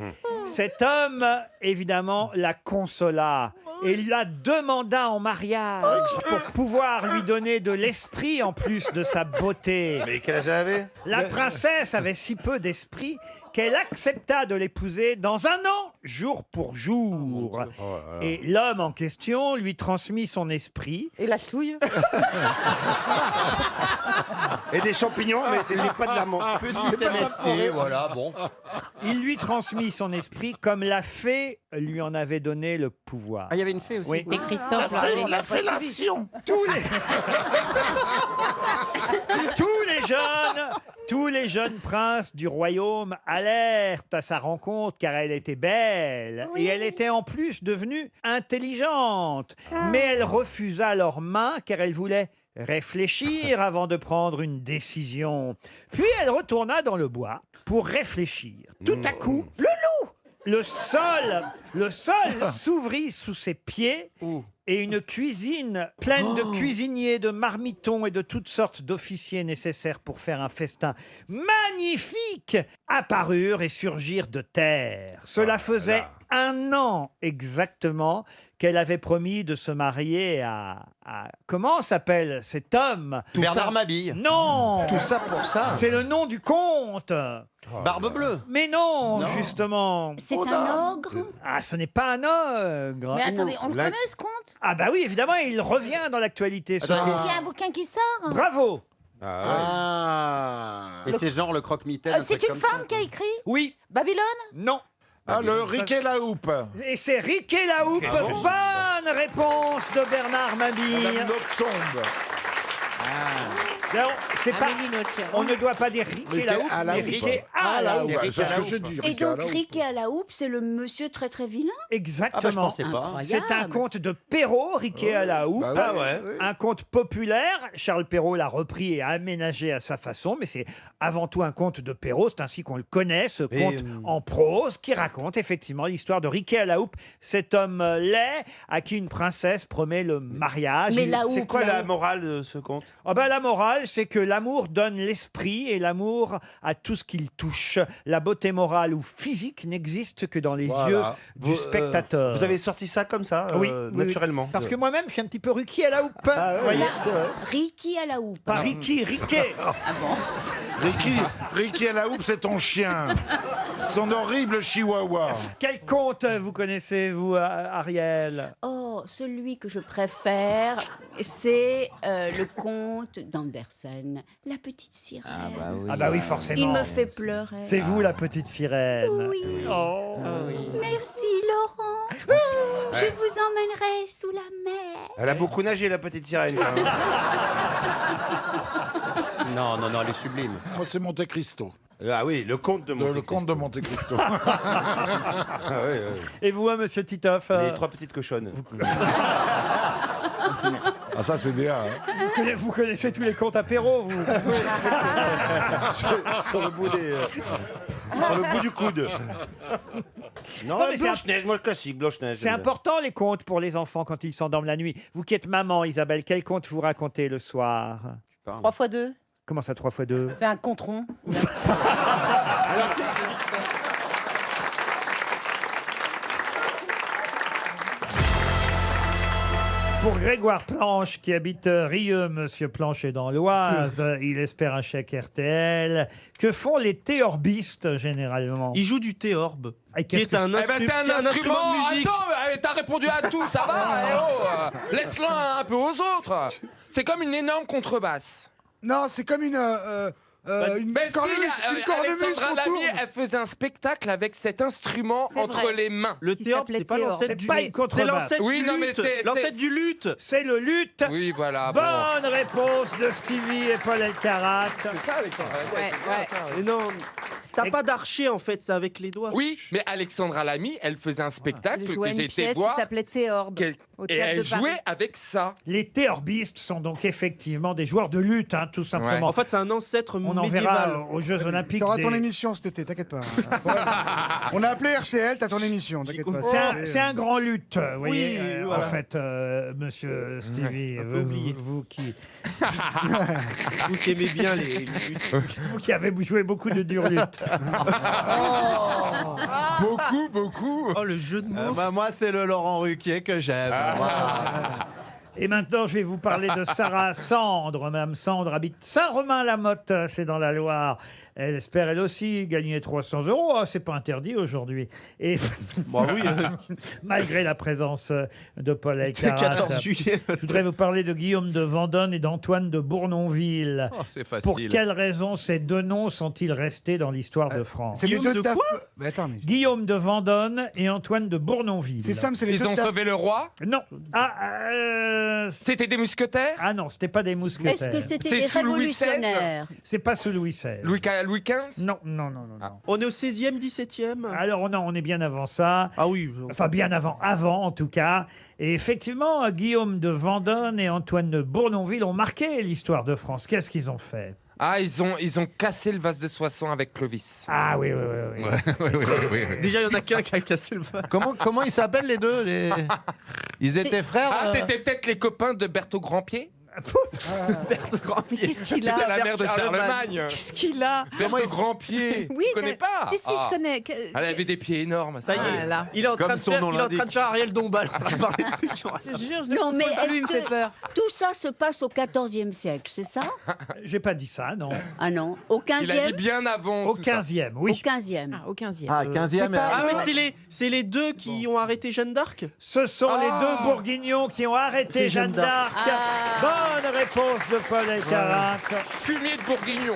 Cet homme, évidemment, la consola et la demanda en mariage pour pouvoir lui donner de l'esprit en plus de sa beauté. Mais quel âge elle avait? La princesse avait si peu d'esprit qu'elle accepta de l'épouser dans 1 an, jour pour jour. Et l'homme en question lui transmit son esprit. Et la chouille. Et des champignons, mais c'était pas de la menthe. Petit MST, voilà, bon. Il lui transmit son esprit comme la fée lui en avait donné le pouvoir. Ah, il y avait une fée aussi. Oui. C'est Christophe. La fellation. Tous les jeunes princes du royaume allèrent à sa rencontre car elle était belle et elle était en plus devenue intelligente. Mais elle refusa leurs mains car elle voulait réfléchir avant de prendre une décision. Puis elle retourna dans le bois pour réfléchir. Tout à coup, le sol s'ouvrit sous ses pieds et une cuisine pleine de cuisiniers, de marmitons et de toutes sortes d'officiers nécessaires pour faire un festin magnifique apparurent et surgirent de terre. Cela faisait 1 an exactement qu'elle avait promis de se marier à comment s'appelle cet homme? Bernard Mabille. Non. Tout ça pour ça. C'est le nom du comte. Barbe bleue. Mais non, justement. C'est un ogre. Ah, ce n'est pas un ogre. Mais attendez, on le connaît ce conte? Ah bah oui, évidemment, il revient dans l'actualité. C'est un bouquin qui sort. Bravo. Et c'est genre le croque-mitaine. C'est une femme qui a écrit? Oui. Babylone? Non. Ah, le Riquet la houppe. Et c'est Riquet la houppe. Bonne réponse de Bernard Mabille. Madame Noctombe. Non, c'est pas. On ne doit pas dire Riquet la houppe, mais Riquet à la houppe. C'est ce que je dis. Et donc Riquet à la houppe, c'est le monsieur très très vilain? Exactement. Ah bah, je pensais pas. Incroyable. C'est un conte de Perrault, Riquet à la houppe. Bah ouais. Un conte populaire. Charles Perrault l'a repris et aménagé à sa façon, mais c'est avant tout un conte de Perrault. C'est ainsi qu'on le connaît, ce conte en prose qui raconte effectivement l'histoire de Riquet à la houppe, cet homme laid à qui une princesse promet le mariage. Mais la houppe, C'est quoi la morale de ce conte? Ah ben, la morale, c'est que l'amour donne l'esprit et l'amour à tout ce qu'il touche. La beauté morale ou physique n'existe que dans les yeux du spectateur. Vous avez sorti ça comme ça, Oui, naturellement. Parce que moi-même, je suis un petit peu Riquet à la houppe. Vous voyez, Riquet à la houppe. pas Riquet, Riquet. Riquet à la houppe, c'est ton chien. Son horrible chihuahua. Quel conte vous connaissez, vous, Ariel? Oh, celui que je préfère, c'est le conte d'Andersen, La Petite Sirène. Ah bah oui, forcément. Il me fait pleurer. C'est vous, la petite sirène. Oui. Oh. Merci Laurent. Je vous emmènerai sous la mer. Elle a beaucoup nagé, la petite sirène. quand même. Non, elle est sublime. Moi, c'est Monte Cristo. Ah oui, le conte de Monte Le conte de Monte Cristo. Ah oui, oui. Et vous, monsieur Titoff? Les 3 petites cochonnes. Ah, ça, c'est bien. Hein. Vous connaissez tous les contes apéros, vous? Sur le bout des... sur le bout du coude. Non, Non, mais Blanche-Neige, moi le classique, Blanche-Neige. C'est important, les contes, pour les enfants quand ils s'endorment la nuit. Vous qui êtes maman, Isabelle, quel conte vous racontez le soir? 3 fois 2. Comment ça, 3 fois 2? C'est un compte rond. Pour Grégoire Planche, qui habite Rieux, Monsieur Planche est dans l'Oise, il espère un chèque RTL. Que font les théorbistes, généralement? Il joue du théorbe. Et Qui est un, Eh ben, c'est un instrument. de musique. Attends, t'as répondu à tout, ça va. Laisse-le un peu aux autres. C'est comme une énorme contrebasse. Non, c'est comme une Mais si, cornemuse Alexandra qu'on Lamy, tourne. elle faisait un spectacle avec cet instrument C'est entre vrai. les mains. Le théorbe, c'est pas l'ancêtre C'est du pas une contrebasse. C'est l'ancêtre Oui, du non, mais luth. c'est- L'ancêtre du luth. C'est le luth. Oui, voilà. bon. Bonne réponse de Stevie et Paul Elkarat. C'est ça, Alexandra. Ouais, c'est bien ouais. ça. Mais non, t'as pas d'archer en fait, c'est avec les doigts. Oui, mais Alexandra Lamy, elle faisait un spectacle Elle que jouait j'ai une été pièce qui voir. s'appelait Théorbe. Au Et théâtre elle de Paris. jouait avec ça. Les théorbistes sont donc effectivement des joueurs de lutte, hein, tout simplement. En fait, c'est un ancêtre On en médiéval. verra aux Jeux Olympiques. T'auras ton des- émission cet été, t'inquiète pas. On a appelé RTL, t'as ton émission, t'inquiète pas. C'est un grand lutte, vous voyez, Oui, voilà. en fait, monsieur Stevie, un peu oublié. vous qui Vous qui aimez bien les luttes. vous qui avez joué beaucoup de dure lutte. Beaucoup, beaucoup. Oh, le jeu de mots. Moi, c'est le Laurent Ruquier que j'aime. Et maintenant, je vais vous parler de Sarah Sandre. Madame Sandre habite Saint-Romain-la-Motte, c'est dans la Loire. Elle espère, elle aussi, gagner 300 €. Oh, c'est pas interdit aujourd'hui. Et malgré la présence de Paul Elkarat. 14 juillet. Je voudrais vous parler de Guillaume de Vendôme et d'Antoine de Bournonville. Oh, c'est facile. Pour quelles raisons ces deux noms sont-ils restés dans l'histoire de France? C'est les deux de ta... Mais attends, mais... Guillaume de Vendôme et Antoine de Bournonville. C'est simple, c'est les Ils deux ont de ta... sauvé le roi? Non. C'était des mousquetaires? Ah non, c'était pas des mousquetaires. Est-ce que c'était C'est des sous Louis XVI? révolutionnaires? C'est pas sous Louis XVI. Louis XV? Non. On est au 16e, 17e. Alors non, on est bien avant ça. Ah oui. Enfin, bien avant en tout cas. Et effectivement, Guillaume de Vendôme et Antoine de Bournonville ont marqué l'histoire de France. Qu'est-ce qu'ils ont fait? Ah, ils ont cassé le vase de Soissons avec Clovis. Ah oui. Oui. Déjà, il y en a qu'un qui a cassé le vase. Comment ils s'appellent les deux Ils étaient frères Ah, c'était peut-être les copains de Berthaud Grandpied? Qu'est-ce qu'il C'était a la mère de Charlemagne. Qu'est-ce qu'il a Berthaud Grandpied. Oui, Tu connais pas? Si, je connais. Elle avait des pieds énormes. Ça y est, Voilà. il est en train de faire, nom l'indique. Ariel Dombal. Je te jure, je Non, mais lui, il me est-ce fait peur. que tout ça se passe au XIVe siècle, c'est ça? J'ai pas dit ça, non. Ah non, au Il a dit XVe? bien avant. Au tout ça. 15e, Au oui. XVe. Ah, au 15e. Ah, 15e. Ah oui, c'est les deux qui ont arrêté Jeanne d'Arc. Ce sont les deux Bourguignons qui ont arrêté C'est Jeanne d'Arc. Bonne réponse de Paul Elkarat. Fumier de Bourguignon.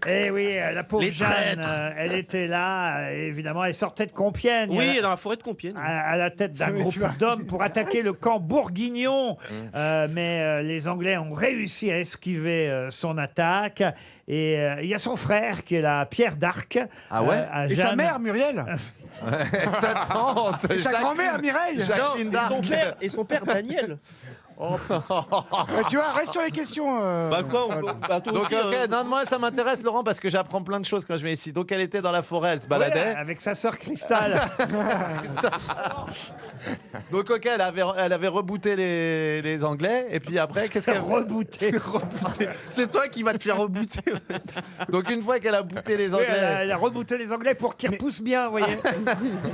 Eh oui, la pauvre Les Jeanne, traîtres. elle était là, évidemment, elle sortait de Compiègne. Oui, dans la forêt de Compiègne. À la tête d'un groupe d'hommes pour attaquer le camp bourguignon. Mais les Anglais ont réussi à esquiver son attaque. Et il y a son frère qui est là, Pierre d'Arc. Ah ouais à Et sa Jeanne. mère, Muriel. Et sa grand-mère, Mireille. Jacqueline d'Arc. Et son père, Daniel. Tu vois, reste sur les questions. Bah quoi Donc, ok, non, moi ça m'intéresse, Laurent, parce que j'apprends plein de choses quand je viens ici. Donc, elle était dans la forêt, elle se baladait. Voilà, avec sa sœur Cristal. Donc, ok, elle avait rebooté les Anglais, et puis après, qu'est-ce qu'elle Rebooté. C'est toi qui vas te faire rebooter. Donc, une fois qu'elle a booté les Oui, Anglais. elle a rebooté les Anglais pour qu'ils repoussent bien, vous voyez.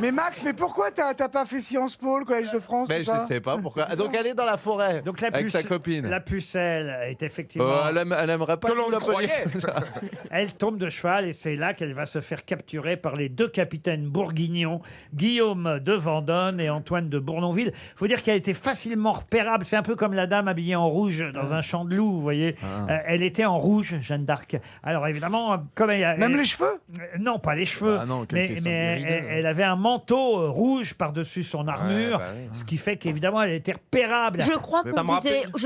Mais Max, mais pourquoi t'as pas fait Sciences Po, le Collège de France, Mais tout ça? je sais pas pourquoi. Donc, elle est dans la forêt. Donc avec sa copine. La pucelle est effectivement... Elle aimerait pas Que l'on la le croyait. Elle tombe de cheval et c'est là qu'elle va se faire capturer par les deux capitaines bourguignons, Guillaume de Vendôme et Antoine de Bournonville. Il faut dire qu'elle était facilement repérable. C'est un peu comme la dame habillée en rouge dans un champ de loup, vous voyez. Elle était en rouge, Jeanne d'Arc. Alors évidemment, comme Même les cheveux? Non, pas les cheveux. Ah non, quelle mais question de vérité, elle avait un manteau rouge par-dessus son armure, bah oui. ce qui fait qu'évidemment, elle était repérable. Je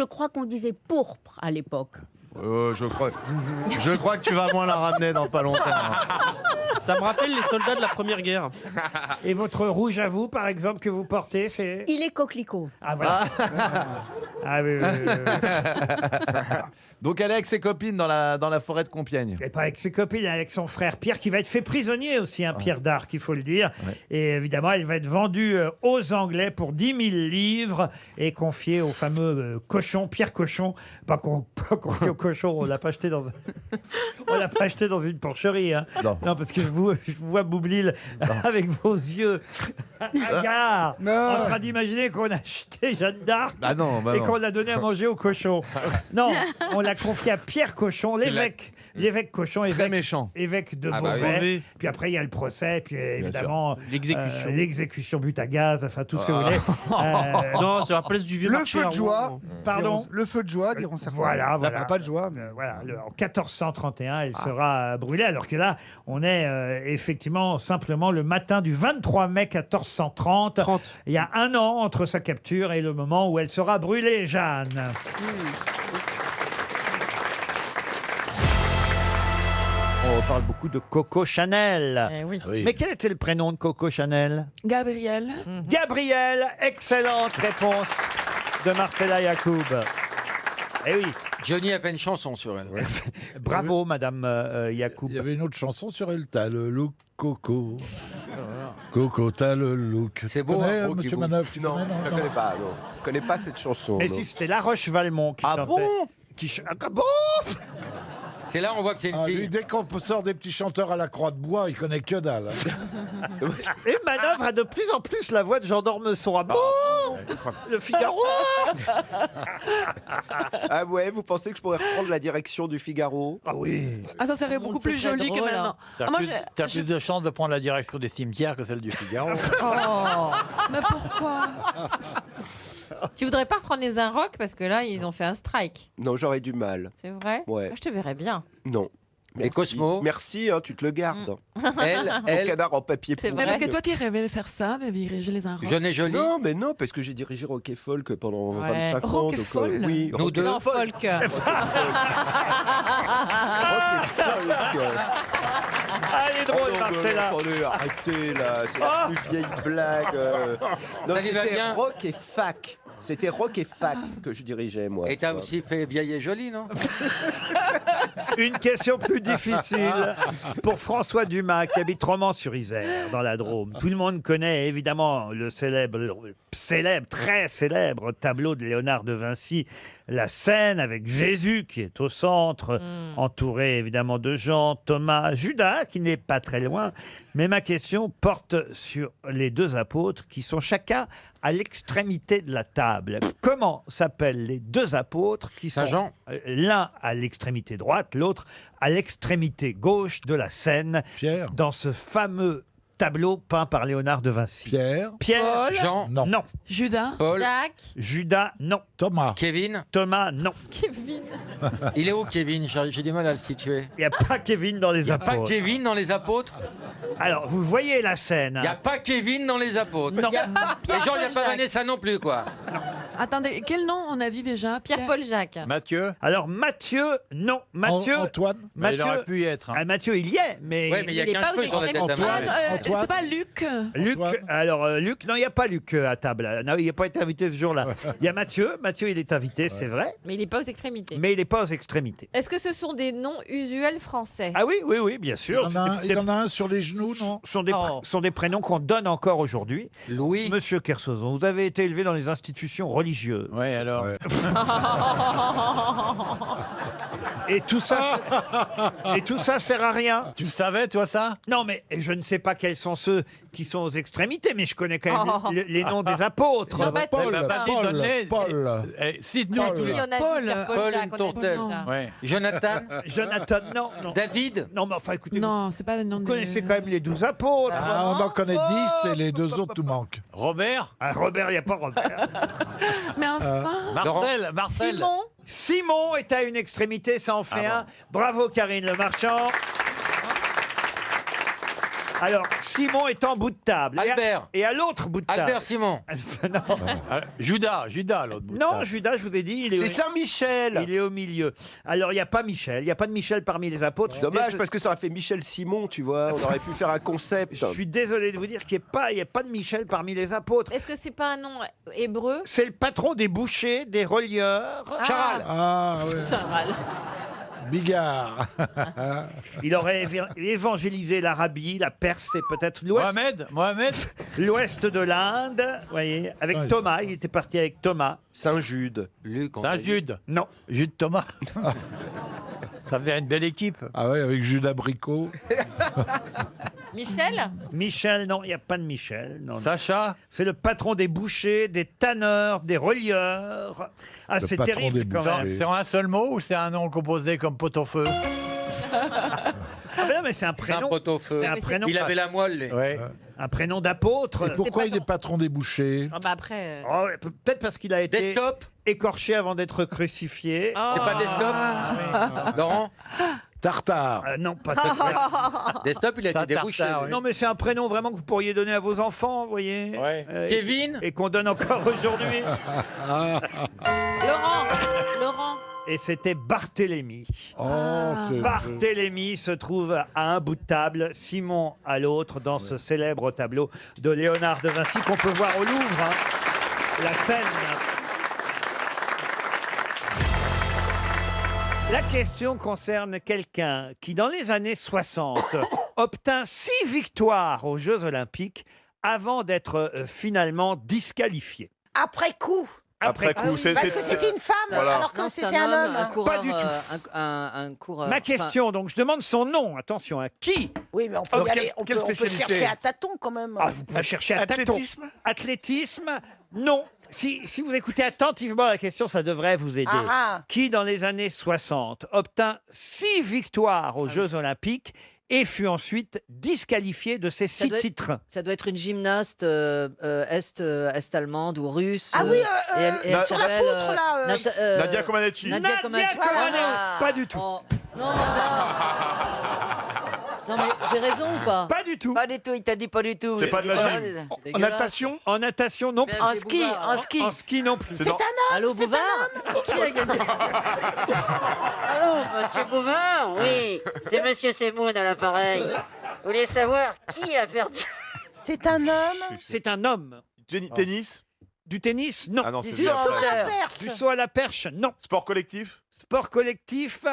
crois qu'on disait pourpre à l'époque. Je crois que tu vas moins la ramener dans pas longtemps. Ça me rappelle les soldats de la Première Guerre. Et votre rouge à vous, par exemple, que vous portez, c'est... Il est coquelicot. Ah voilà. Ah oui. Donc elle est avec ses copines dans la forêt de Compiègne. Et pas avec ses copines, avec son frère Pierre, qui va être fait prisonnier aussi, Pierre d'Arc, il faut le dire. Ouais. Et évidemment, elle va être vendue aux Anglais pour 10 000 livres et confiée au fameux cochon, Pierre Cochon. Pas confiée au cochon, on l'a pas acheté dans on l'a pas acheté dans une porcherie. Hein. Non, parce que je vous vois Boublil avec vos yeux hagards, en train d'imaginer qu'on a acheté Jeanne d'Arc et qu'on l'a donné à manger au cochon. Non, on l'a confié à Pierre Cochon, l'évêque Cochon, évêque de Beauvais. Oui. Puis après, il y a le procès, puis évidemment l'exécution but à gaz, enfin tout ce que vous voulez. Non, c'est la place du vieux marché. Le feu de joie. Pardon. Le feu de joie, diront certains. Voilà. Pas de joie. Voilà, en 1431, elle sera brûlée, alors que là, on est effectivement simplement le matin du 23 mai 1430. Il y a un an entre sa capture et le moment où elle sera brûlée, Jeanne. On parle beaucoup de Coco Chanel. Oui. Mais quel était le prénom de Coco Chanel? Gabriel. Gabriel, excellente réponse de Marcella Yacoub. Eh oui. Johnny a fait une chanson sur elle. Bravo, Madame Yacoub. Il y avait une autre chanson sur elle. T'as le look Coco. Coco, t'as le look. C'est Tu beau, connais, hein, Monsieur beau. Manoff, tu Non, connais, je ne connais pas. Non. Je connais pas cette chanson. Et non. si c'était La Roche-Valmont qui chantait. bon Ah bon? C'est là on voit que c'est une Ah, lui, fille. dès qu'on sort des petits chanteurs à la croix de bois, il connaît que dalle. hein. Et Manœuvre a de plus en plus la voix de Jean d'Ormesson. Ah bon Le Figaro. Ah ouais, vous pensez que je pourrais reprendre la direction du Figaro? Ah oui. Ah, ça serait beaucoup plus joli que maintenant. T'as Ah, moi, plus, t'as plus de chances de prendre la direction des cimetières que celle du Figaro. Oh, mais pourquoi? Tu voudrais pas reprendre les Inrocks parce que là, ils ont fait un strike. Non, j'aurais du mal. C'est vrai? Ouais. Moi, je te verrais bien. Non. Les Cosmo. Merci, hein, tu te le gardes. Elle, Ton canard en papier Mais pourri. parce que toi, tu rêvais de faire ça, de diriger les Inrocks. Jeune et jolie. Non, mais non, parce que j'ai dirigé Rock et Folk pendant Ouais. 25 ans. Rock et donc, Folk oui, Nous Rock deux. et Non, Folk. folk. Ah, elle est drôle, Oh, non, Marcella. attendez, arrêtez là, c'est la plus vieille blague. Non, Ça lui va c'était bien. Rock et Fac. C'était Rock et Fac que je dirigeais, moi. Et t'as aussi fait vieille et jolie, non? Une question plus difficile pour François Dumas qui habite Romans-sur-Isère dans la Drôme. Tout le monde connaît évidemment le célèbre, très célèbre tableau de Léonard de Vinci, La Scène avec Jésus qui est au centre, entouré évidemment de Jean, Thomas, Judas qui n'est pas très loin. Mais ma question porte sur les deux apôtres qui sont chacun à l'extrémité de la table. Comment s'appellent les deux apôtres qui sont Saint-Jean. L'un à l'extrémité droite, l'autre à l'extrémité gauche de la scène, Pierre. dans ce fameux tableau peint par Léonard de Vinci. Pierre. Pierre, Paul. Jean. Non. non. Judas. Paul. Jacques. Judas, non. Thomas. Kevin. Thomas, non. Kevin. Il est où Kevin? J'ai du mal à le situer. Il n'y a pas Kevin dans les Il n'y a pas apôtres. Kevin dans les apôtres? Alors, vous voyez la scène. Il n'y a pas Kevin dans les apôtres? Non. Il n'y a pas Et genre, il n'y a Pierre-Paul pas Jacques. Vanessa non plus, quoi. Attendez, quel nom on a vu déjà? Pierre-Paul Jacques. Mathieu. Alors, Matthieu, non. Matthieu, Antoine. Mais il Mathieu, aurait pu y être. hein. ah, Mathieu, il y est, mais... Ouais, mais il y a Il est 15 pas cheveux aux sur la tête d'un extrémités. mec. Antoine. C'est pas Luc. Luc, Antoine. alors Luc, non, il n'y a pas Luc à table. Non, il n'a pas été invité ce jour-là. Il y a Mathieu. Mathieu, il est invité, c'est vrai, Mais il n'est pas aux extrémités. mais il n'est pas aux extrémités. Est-ce que ce sont des noms usuels français? Ah oui, oui, oui, bien sûr. Il en a un sur les genoux, non? Sont des, Oh. sont des prénoms qu'on donne encore aujourd'hui. Louis. Monsieur Kersozon, vous avez été élevé dans les institutions religieuses. Ouais, alors. Ouais. Et tout ça sert à rien. Tu le savais, toi, ça? Non, mais je ne sais pas quels sont ceux qui sont aux extrémités, mais je connais quand même les noms des apôtres. Jean-Baptiste. Paul, Eh ben, vas-y, Paul, donne-les. Paul. Cite-nous Paul. tous Oui, les- on a dit Paul. Pierre-Paul Paul, Jacques, une on a dit tourtelle. ça. Ouais. Jonathan. Jonathan, non, non. David. Non, mais enfin, écoutez, Non, c'est pas le nom vous de... connaissez quand même les 12 apôtres. Ah, on en connaît 10 et les deux autres nous manquent. Robert. Ah, Robert, il n'y a pas Robert. Mais enfin... Marcel. Marcel. Simon. Simon est à une extrémité, ça en fait un. Bravo Karine Le Marchand. Alors, Simon est en bout de table. Albert. Et à l'autre bout de table. Albert Simon. Non. Judas, l'autre bout. Non, Judas, je vous ai dit, il est, C'est Saint-Michel. il est au milieu. Alors, il n'y a pas Michel. Il n'y a pas de Michel parmi les apôtres. Je suis Dommage, désolé- parce que ça aurait fait Michel Simon, tu vois. On aurait pu faire un concept. Je suis désolé de vous dire qu'il n'y a pas de Michel parmi les apôtres. Est-ce que c'est pas un nom hébreu? C'est le patron des bouchers, des relieurs. Charal. Ah, ouais. Charal. Bigard. Il aurait évangélisé l'Arabie, la Perse et peut-être l'Ouest. Mohamed. L'ouest de l'Inde, voyez, avec Ouais. Thomas, il était parti avec Thomas. Saint-Jude. Luc. Saint-Jude. Non. Jude Thomas. Ça fait une belle équipe. Ah ouais, avec Jules Abricot. Michel. Michel, non, il n'y a pas de Michel. Non, non. Sacha. C'est le patron des bouchers, des tanneurs, des relieurs. Ah, Le c'est patron terrible des quand bouchers. même. C'est en un seul mot ou c'est un nom composé comme pot-au-feu? Ah ben non, mais c'est un C'est un prénom. pot-au-feu. C'est un prénom. Il avait la moelle. lui. Ouais. Un prénom d'apôtre. Et pourquoi il est patron des bouchers? Ah bah après. Oh, ouais, peut-être parce qu'il a été Desktop. écorché avant d'être crucifié. C'est pas Desktop. Laurent. Tartare. Non, pas Desktop, il a été débouché. lui. Non, mais c'est un prénom vraiment que vous pourriez donner à vos enfants, vous voyez. Ouais. Kevin. Et qu'on donne encore aujourd'hui. Laurent. Et c'était Barthélemy. Oh, c'est- Barthélemy se trouve à un bout de table, Simon à l'autre, dans ce célèbre tableau de Léonard de Vinci qu'on peut voir au Louvre. hein. La scène. La question concerne quelqu'un qui, dans les années 60, obtint 6 victoires aux Jeux Olympiques avant d'être finalement disqualifié. Après coup. Après coup, c'est. Parce que c'était une femme, alors que Non, c'est c'était un homme. Un coureur, Pas du tout. un coureur. Ma question, donc, je demande son nom. Attention, à qui? Oui, mais on peut, Alors, y aller, quelle- on quelle peut spécialité chercher à tâtons quand même. Ah, vous pouvez chercher à tâtons. Athlétisme, non. Si vous écoutez attentivement la question, ça devrait vous aider. Ah, ah. Qui, dans les années 60, obtint 6 victoires aux Jeux Olympiques et fut ensuite disqualifié de ses 6 titres? Ça doit être une gymnaste est-allemande ou russe. Ah oui, et elle sur la s'appelle, poutre, là. Nadia Comaneci. Nadia Comaneci. Comaneci. Pas du tout. Oh, non. Non, mais j'ai raison ou pas? Pas du tout. Pas du tout, il t'a dit pas du tout. C'est pas de la gym. En natation? En natation, non plus. En ski, en ski. En ski, non plus. C'est un homme. Allô, Bouvard? Qui a gagné? Allô, monsieur Bouvard? Oui, c'est monsieur Semoun à l'appareil. Vous voulez savoir qui a perdu? C'est un homme. C'est un homme. Tennis. Du tennis, non. Ah non, Du c'est saut à la perche. Du saut à la perche, non. Sport collectif. Sport collectif,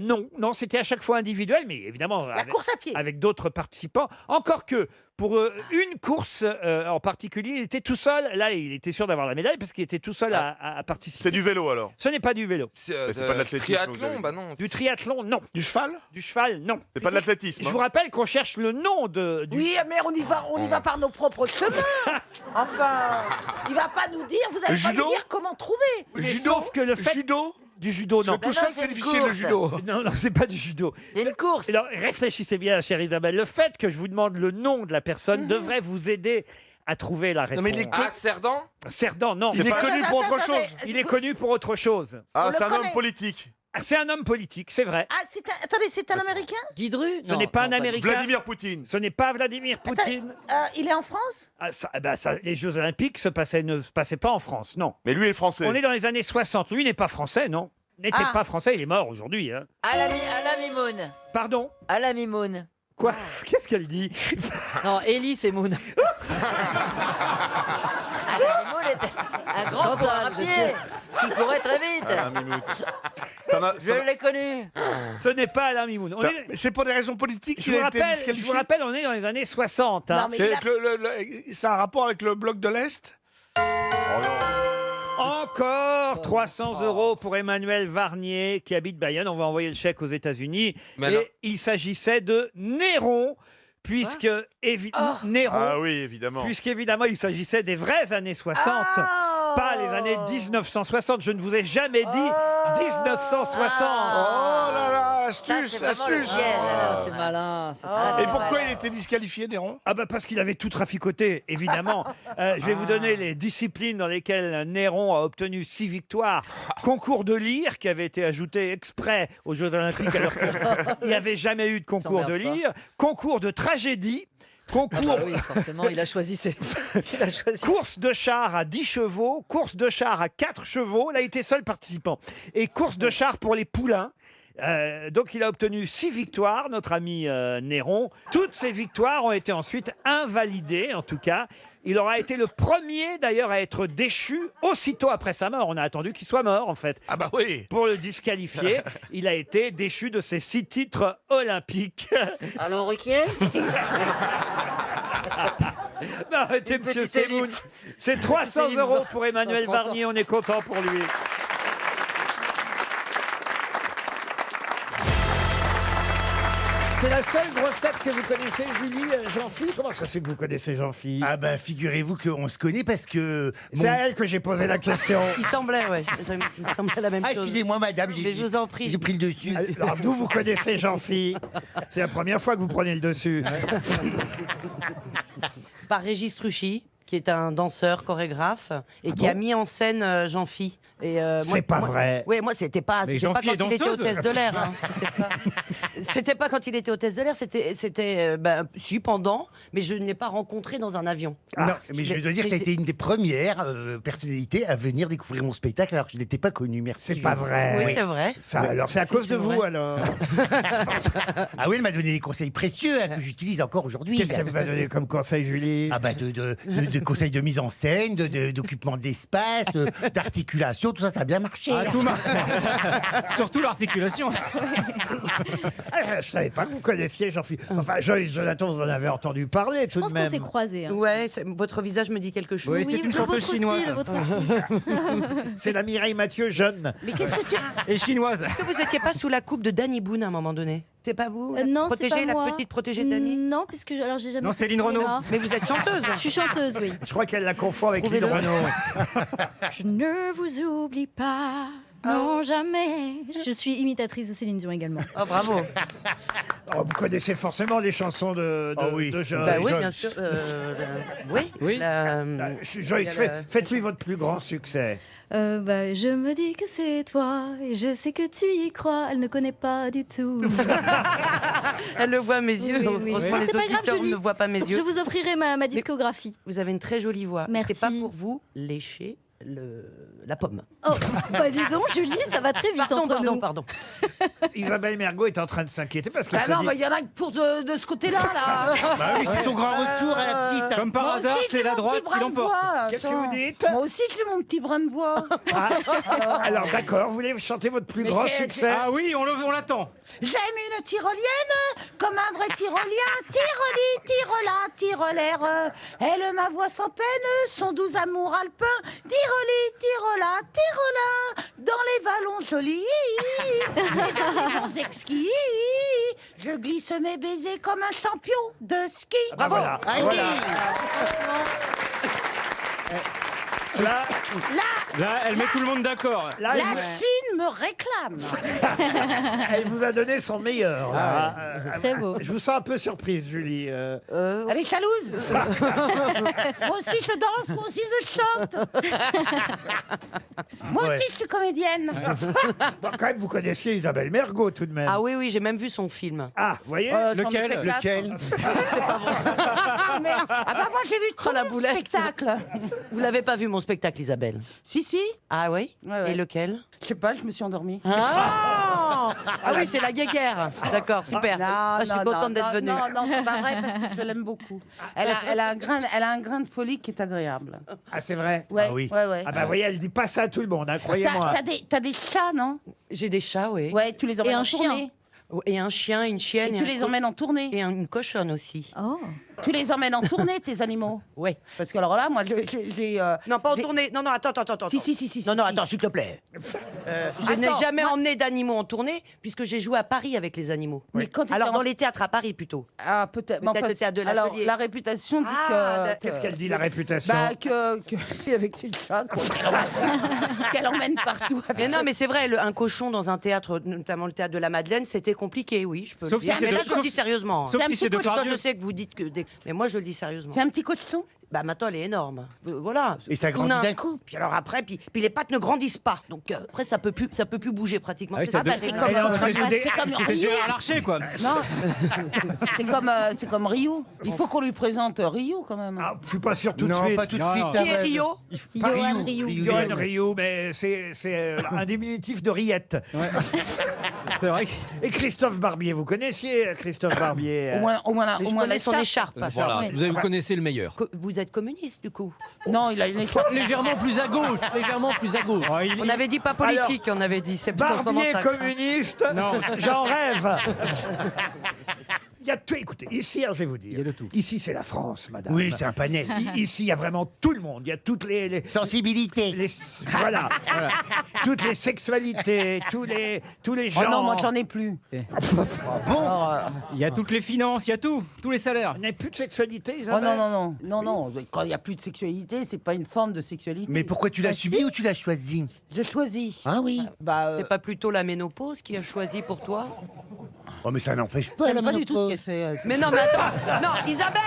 non. Non, c'était à chaque fois individuel, mais évidemment La course à pied. avec d'autres participants. Encore que pour une course en particulier, il était tout seul. Là, il était sûr d'avoir la médaille parce qu'il était tout seul à participer. C'est du vélo alors. Ce n'est pas du vélo. C'est Mais c'est pas de l'athlétisme, vous triathlon, avez bah non. Du triathlon, non. Du cheval. Du cheval, non. C'est pas de l'athlétisme. Je hein. vous rappelle qu'on cherche le nom du... Oui, mais on y va par nos propres chemins. Enfin, il va pas nous dire, vous allez pas Judo nous dire comment trouver. Mais Judo. sauf que le fait... Judo. Du judo, non. Tout ça, c'est difficile le judo. Non, non, c'est pas du judo. C'est une course. Alors, réfléchissez bien, chère Isabelle. Le fait que je vous demande le nom de la personne devrait vous aider à trouver la réponse. Ah, Cerdan? Cerdan, non. Il est connu pour autre chose. Il est connu pour autre chose. Ah, On c'est le un homme connaît. politique. Ah, c'est un homme politique, c'est vrai. Ah, attendez, c'est un Américain. Guidru? Ce n'est pas un Américain. Vladimir Poutine. Ce n'est pas Vladimir Poutine. Il est en France. Ah, les Jeux Olympiques ne se passaient pas en France, non. Mais lui est français. On est dans les années 60. Lui n'est pas français, non. N'était Ah. pas français, il est mort aujourd'hui. Hein. À la Mimoun. Pardon? À la Mimoun. Quoi? Qu'est-ce qu'elle dit? Non, Ellie, c'est Moon. À la Mimoun était un grand coureur à pied qui courait très vite. Je l'ai connu. Ce n'est pas Alain Mimoun. C'est pour des raisons politiques Je vous rappelle, on est dans les années 60. Hein. Non, mais C'est un rapport avec le bloc de l'Est. Encore 300 € pour Emmanuel Varnier qui habite Bayonne. On va envoyer le chèque aux États-Unis. Mais Et non. il s'agissait de Néron, puisque Néron, Ah oui, évidemment. puisqu'évidemment il s'agissait des vraies années 60. Pas les années 1960. Je ne vous ai jamais dit 1960. Oh là là, Ça, astuce, c'est vraiment le astuce. piège. Ah, c'est malin. C'est très Et malin. pourquoi il était disqualifié, Néron? Ah bah parce qu'il avait tout traficoté, évidemment. Je vais vous donner les disciplines dans lesquelles Néron a obtenu 6 victoires. Concours de lyre, qui avait été ajouté exprès aux Jeux Olympiques, alors qu'il n'y avait jamais eu de concours de S'emmerde pas. lyre. Concours de tragédie. Ah Concours, bah oui, forcément, il a choisi ses... il a choisi. course de char à 10 chevaux, course de char à 4 chevaux. Là, il était seul participant. Et course de char pour les poulains. Donc il a obtenu 6 victoires, notre ami Néron. Toutes ces victoires ont été ensuite invalidées, en tout cas. Il aura été le premier d'ailleurs à être déchu aussitôt après sa mort. On a attendu qu'il soit mort en fait. Ah bah oui. Pour le disqualifier, il a été déchu de ses 6 titres olympiques. Allô, Ruquier? Non, arrêtez, Une monsieur petite Semoun. ellipse. C'est 300 ellipse € dans- pour Emmanuel dans 30 ans. Varnier. On est content pour lui. C'est la seule grosse tête que vous connaissez, Julie, Jean-Philippe. Comment ça se fait que vous connaissez Jean-Philippe? Ah bah figurez-vous qu'on se connaît parce que... C'est à elle que j'ai posé la question. Il semblait, ouais. Ça me semblait la même Ah, chose. excusez-moi madame, Mais je vous en prie. j'ai pris le dessus. Alors d'où vous connaissez Jean-Philippe? C'est la première fois que vous prenez le dessus. Par Régis Truchy, qui est un danseur, chorégraphe, et qui a mis en scène Jean-Phi. C'est pas vrai. Oui, moi, c'était pas Mais quand Jean-Phi est il était danseuse. hôtesse de l'air. Hein. C'était pas quand il était hôtesse de l'air, c'était si, pendant, mais je ne l'ai pas rencontré dans un avion. Non, mais je dois dire que tu as été une des premières personnalités à venir découvrir mon spectacle alors que je n'étais pas connu. Merci. C'est pas vrai. Oui, c'est vrai. Ça, alors c'est à cause de vous vrai. alors. Ah oui, elle m'a donné des conseils précieux hein, que j'utilise encore aujourd'hui. Qu'est-ce qu'elle vous a donné comme conseil, Julie? Ah bah de conseils de mise en scène, d'occupement d'espace, d'articulation, abdos, tout ça, ça a bien marché. Ah, surtout l'articulation. Ah, je savais pas que vous connaissiez Jean-Philippe. Enfin, Joyce Jonathan, vous en avez entendu parler tout de même. croisés. Ouais, votre visage me dit quelque chose. Oui, c'est une chanteuse chinoise. C'est la Mireille Mathieu jeune. Mais qu'est-ce que tu... Et chinoise. Est-ce que vous n'étiez pas sous la coupe de Danny Boone à un moment donné? C'est pas vous la Non, c'est protégée, pas moi. la petite protégée de Danny? Non, puisque alors j'ai jamais. Non, fait Céline ce Renaud. cinéma. Mais vous êtes chanteuse. Je suis chanteuse, oui. Je crois qu'elle la confond avec Lynn Prouvez-le. Renaud. Je ne vous oublie pas. Non, jamais. Je suis imitatrice de Céline Dion également. Ah, bravo. Oh, vous connaissez forcément les chansons de Joyce. Bah oui, bien sûr. Oui. Joyce, faites-lui votre plus grand succès. Je me dis que c'est toi et je sais que tu y crois. Elle ne connaît pas du tout. Elle le voit à mes yeux. Oui, donc oui. franchement, Ah, les c'est pas grave, auditeurs Julie. ne voient pas mes yeux. Je vous offrirai ma discographie. Vous avez une très jolie voix. Merci. C'est pas pour vous lécher la pomme. Oh, bah dis donc, Julie, ça va très vite entre nous. Pardon. Isabelle Mergo est en train de s'inquiéter parce qu'elle Ah se non, dit... il y en a que pour de ce côté-là, là. Bah oui, c'est son grand retour à la petite. Comme par hasard, c'est la droite qui l'emporte. Qu'est-ce que vous dites? Moi aussi, j'ai mon petit brin de voix. Alors d'accord, vous voulez chanter votre plus Mais grand j'ai- succès? Ah oui, on l'attend. J'aime une tyrolienne comme un vrai tyrolien. Tyroli, tyrola, tyrolaire. Elle m'avoue sans peine son doux amour alpin. Tyroli, tyrola, tyrola. Dans les vallons jolis et dans les bons exquis. Je glisse mes baisers comme un champion de ski. Ah, Bravo. voilà. Là, Là, elle met tout le monde d'accord. là, La Chine me réclame. elle vous a donné son meilleur. là. Très beau. Je vous sens un peu surprise, Julie. Elle est jalouse. Moi aussi je danse, moi aussi je chante. Moi Ouais. aussi je suis comédienne. Bon, quand même, vous connaissiez Isabelle Mergo tout de même. Ah oui, j'ai même vu son film. Ah, vous voyez Lequel Ah merde. Ah bah moi j'ai vu tout le spectacle. Vous l'avez pas vu mon spectacle, Isabelle? Si. Ah oui? Et lequel? Je sais pas, je me suis endormie. Ah, oui, c'est la guéguerre. D'accord, super. Je suis contente d'être venue. Non, c'est pas vrai parce que je l'aime beaucoup. Elle a un grain de folie qui est agréable. Ah, c'est vrai? Ouais, Ah oui. ouais. Ah bah, vous voyez, elle dit pas ça à tout le monde, hein, croyez-moi. T'as des chats, non? J'ai des chats, oui. Ouais, tu les emmènes en tournée. Et un chien, une chienne. Et tu les emmènes en tournée. Et une cochonne aussi. Oh. Tu les emmènes en tournée, tes animaux? Oui. Parce que alors là, moi, j'ai... Non, pas en tournée. Non, attends. Si. Non, attends, s'il te plaît. Je n'ai jamais emmené d'animaux en tournée, puisque j'ai joué à Paris avec les animaux. Mais quand alors, dans les théâtres à Paris, plutôt. Ah, peut-être. Peut-être le théâtre de l'Atelier. Alors, la réputation dit que... Qu'est-ce qu'elle dit, la réputation? Bah, avec ses chats, quoi. Qu'elle emmène partout. Mais non, mais c'est vrai, un cochon dans un théâtre, notamment le théâtre de la Madeleine, c'était compliqué, oui, je peux le dire. Mais là, je le dis sérieusement. Sauf si c'est de Je sais que vous dites que... Mais moi, je le dis sérieusement. C'est un petit cochon? Bah maintenant, elle est énorme. Voilà. Et ça grandit d'un coup. Puis alors après, puis les pattes ne grandissent pas. Donc après, ça peut plus bouger pratiquement. Ah oui, ça c'est doit- comme, Elle est en train de c'est comme C'est Ryu. Gérard Larcher, quoi. Non, c'est comme Ryu. Il faut qu'on lui présente Ryu quand même. Ah, je suis pas sûr tout de Non, suite. pas tout de Non. suite. Qui est Arrête. Rio? Pas Johan Rioux. Johan Rioux, mais c'est un diminutif de Riette. C'est vrai que... Et Christophe Barbier, vous connaissiez Christophe Barbier? Au moins je connais son écharpe. Voilà, Ouais. vous connaissez le meilleur. Vous êtes communiste du coup? Non, il a une écharpe. Légèrement plus à gauche, légèrement plus à gauche. On avait dit pas politique, on avait dit. C'est en ce moment Barbier ça. communiste, Non. j'en rêve. Il y a tout, écoutez, ici, alors, je vais vous dire. Il y a de tout. Ici, c'est la France, madame. Oui, c'est un panel. Ici, il y a vraiment tout le monde. Il y a toutes les Sensibilité. voilà. Toutes les sexualités, tous les genres. Oh non, moi j'en ai plus. Il y a toutes les finances, il y a tout, tous les salaires. Il n'y a plus de sexualité, Oh Isabelle? non. Quand il n'y a plus de sexualité, c'est pas une forme de sexualité. Mais pourquoi tu l'as subi ou tu l'as choisi? Je choisis. Ah oui. C'est pas plutôt la ménopause qui a choisi pour toi? Oh, mais ça n'empêche pas la Pas du tout ce ménopause. qu'elle fait. Mais non, mais attends. Non, Isabelle,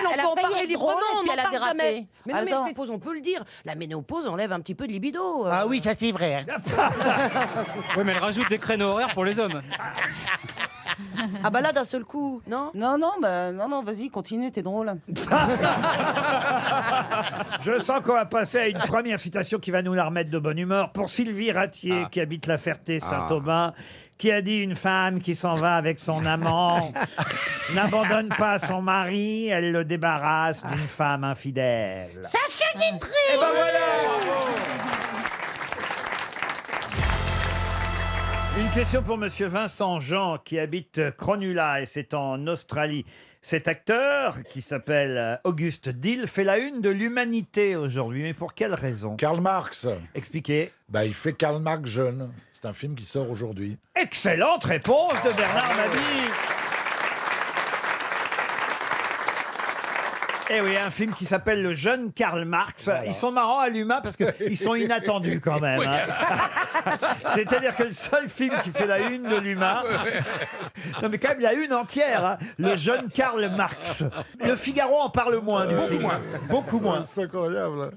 on peut en parler librement, on n'en parle jamais. Mais non, mais la ménopause, on peut le dire. La ménopause enlève un petit peu de libido. Ah oui, ça c'est vrai. hein. Oui, mais elle rajoute des créneaux horaires pour les hommes. Ah bah là, d'un seul coup, non? Non, vas-y, continue, t'es drôle. Je sens qu'on va passer à une première citation qui va nous la remettre de bonne humeur. Pour Sylvie Ratier, qui habite La Ferté-Saint-Aubin, qui a dit: une femme qui s'en va avec son amant n'abandonne pas son mari, elle le débarrasse d'une femme infidèle. Sacha Guitry. Et ben voilà. Une question pour Monsieur Vincent Jean qui habite Cronulla et c'est en Australie. Cet acteur, qui s'appelle Auguste Dill, fait la une de l'Humanité aujourd'hui. Mais pour quelle raison? Karl Marx. Expliquez. Il fait Karl Marx jeune. C'est un film qui sort aujourd'hui. Excellente réponse de Bernard Mabille. Eh oui, un film qui s'appelle Le jeune Karl Marx. Voilà. Ils sont marrants à l'humain parce qu'ils sont inattendus quand même. Oui. C'est-à-dire que le seul film qui fait la une de l'humain, non mais quand même la une entière, hein. Le jeune Karl Marx. Le Figaro en parle moins du film. Beaucoup moins. C'est incroyable.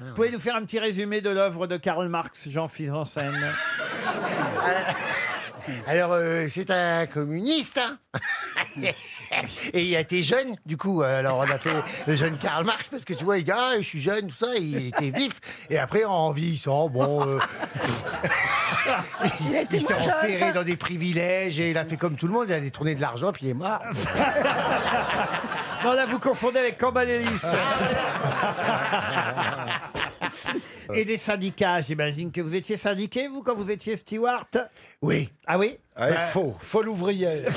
Vous pouvez nous faire un petit résumé de l'œuvre de Karl Marx, Jean Fizensen? Alors, c'est un communiste, hein. Et il a été jeune, du coup. Alors, on a fait le jeune Karl Marx, parce que tu vois, il dit, ah, je suis jeune, tout ça, il était vif. Et après, en vieillissant, bon... il s'est enferré dans des privilèges, et il a fait comme tout le monde, il a détourné de l'argent, puis il est mort. Non, là, vous confondez avec Cambadélis. Et des syndicats, j'imagine que vous étiez syndiqué, vous, quand vous étiez steward? Oui. Ah oui? Folle ouvrière.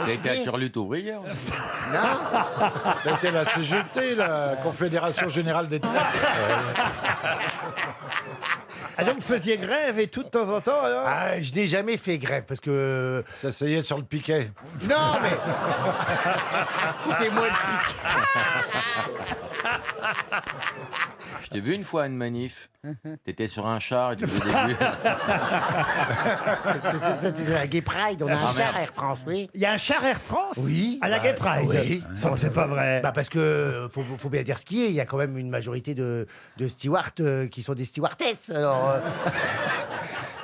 Il a été à Turlutte ouvrière. Non. T'as été la CGT, la Confédération Générale des Traites. Ah donc vous faisiez grève et tout de temps en temps alors? Ah, je n'ai jamais fait grève parce que... S'asseyait sur le piquet. Non mais... C'était moi le piquet. Je t'ai vu une fois à une manif. T'étais sur un char et tu faisais des bulles. C'était la Gay Pride, on a un char Air France, oui. Il y a un char Air France? Oui. À la Gay Pride? Oui. Ça, c'est pas vrai. Parce que, faut bien dire ce qui est, il y a quand même une majorité de stewards qui sont des stewardesses, alors...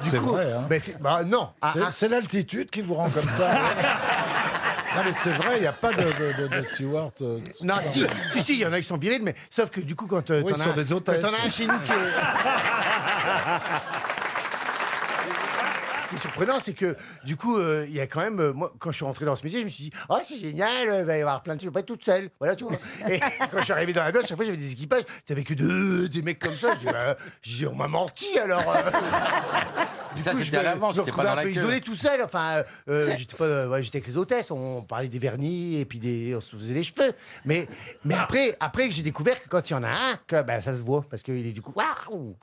C'est vrai, hein. Non. C'est l'altitude qui vous rend comme ça. Non mais c'est vrai, il n'y a pas de steward. Non, si, il y en a qui sont birés, mais sauf que du coup, quand t'en sont des hôtesses. t'en as un chez nous qui est... Ce qui est surprenant, c'est que du coup, il y a quand même, moi, quand je suis rentré dans ce métier, je me suis dit, oh, c'est génial, il va y avoir plein de choses, je vais pas être toute seule. Voilà, tu vois. Et quand je suis arrivé dans la boîte, chaque fois, j'avais des équipages, t'avais que des mecs comme ça. Je dis, on m'a menti alors. Du ça, coup, c'était à l'avance, je me c'était pas retrouvais dans un la peu queue. isolé tout seul. Enfin, j'étais avec les hôtesses, on parlait des vernis et puis on se faisait les cheveux. Mais après que j'ai découvert que quand il y en a un, que ça se voit parce qu'il est du coup, waouh,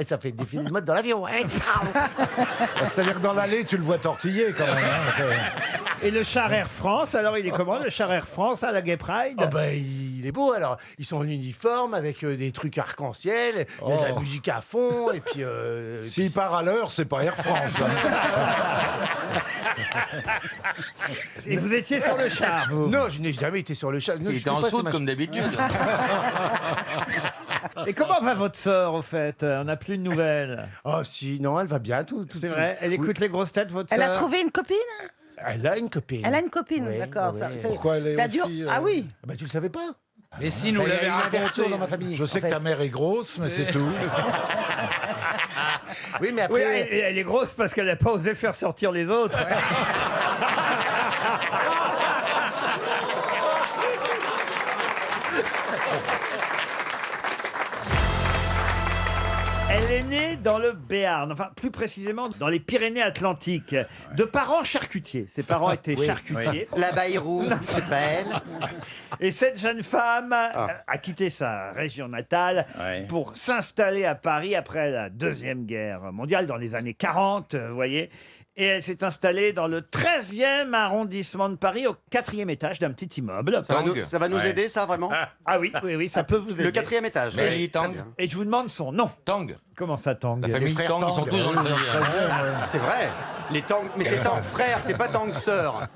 ça fait défiler de mode dans l'avion. Ouais. C'est-à-dire que dans l'allée, tu le vois tortiller quand même. Hein. Et le char Air France, alors il est comment le char Air France à la Gay Pride? Il est beau, alors ils sont en uniforme avec des trucs arc-en-ciel, il y a de la musique à fond, et puis... S'il part à l'heure, c'est pas Air France. Et vous étiez sur le char, vous? Non, je n'ai jamais été sur le char. Il était en soude comme d'habitude. Et comment va votre sœur, au fait? On n'a plus de nouvelles. Oh si, non, elle va bien, tout. C'est vrai? Elle écoute les grosses têtes, votre Elle sœur? a trouvé une copine? Elle a une copine. Elle a une copine, Oui, d'accord. oui. Pourquoi elle est ça aussi, dure. Ah oui. Tu le savais pas? Et si nous Il y a l'avait une inversion raconté dans ma famille. Je sais que ta mère est grosse, mais c'est tout. Oui, mais Oui, après... elle est grosse parce qu'elle n'a pas osé faire sortir les autres. Elle est née dans le Béarn, enfin plus précisément dans les Pyrénées-Atlantiques, de parents charcutiers. Ses parents étaient charcutiers. La Bayrou, c'est pas elle. Et cette jeune femme a quitté sa région natale pour s'installer à Paris après la Deuxième Guerre mondiale, dans les années 40, vous voyez. Et elle s'est installée dans le 13e arrondissement de Paris, au 4e étage d'un petit immeuble. Ça va nous aider, ça, vraiment? Ah oui, ça peut vous aider. Le 4e étage. Mais Tang. Et je vous demande son nom. Tang. Comment ça, Tang? La famille Tang, ils sont tous dans le 13e. C'est vrai. Les Tang, mais c'est Tang frère, c'est pas Tang sœur.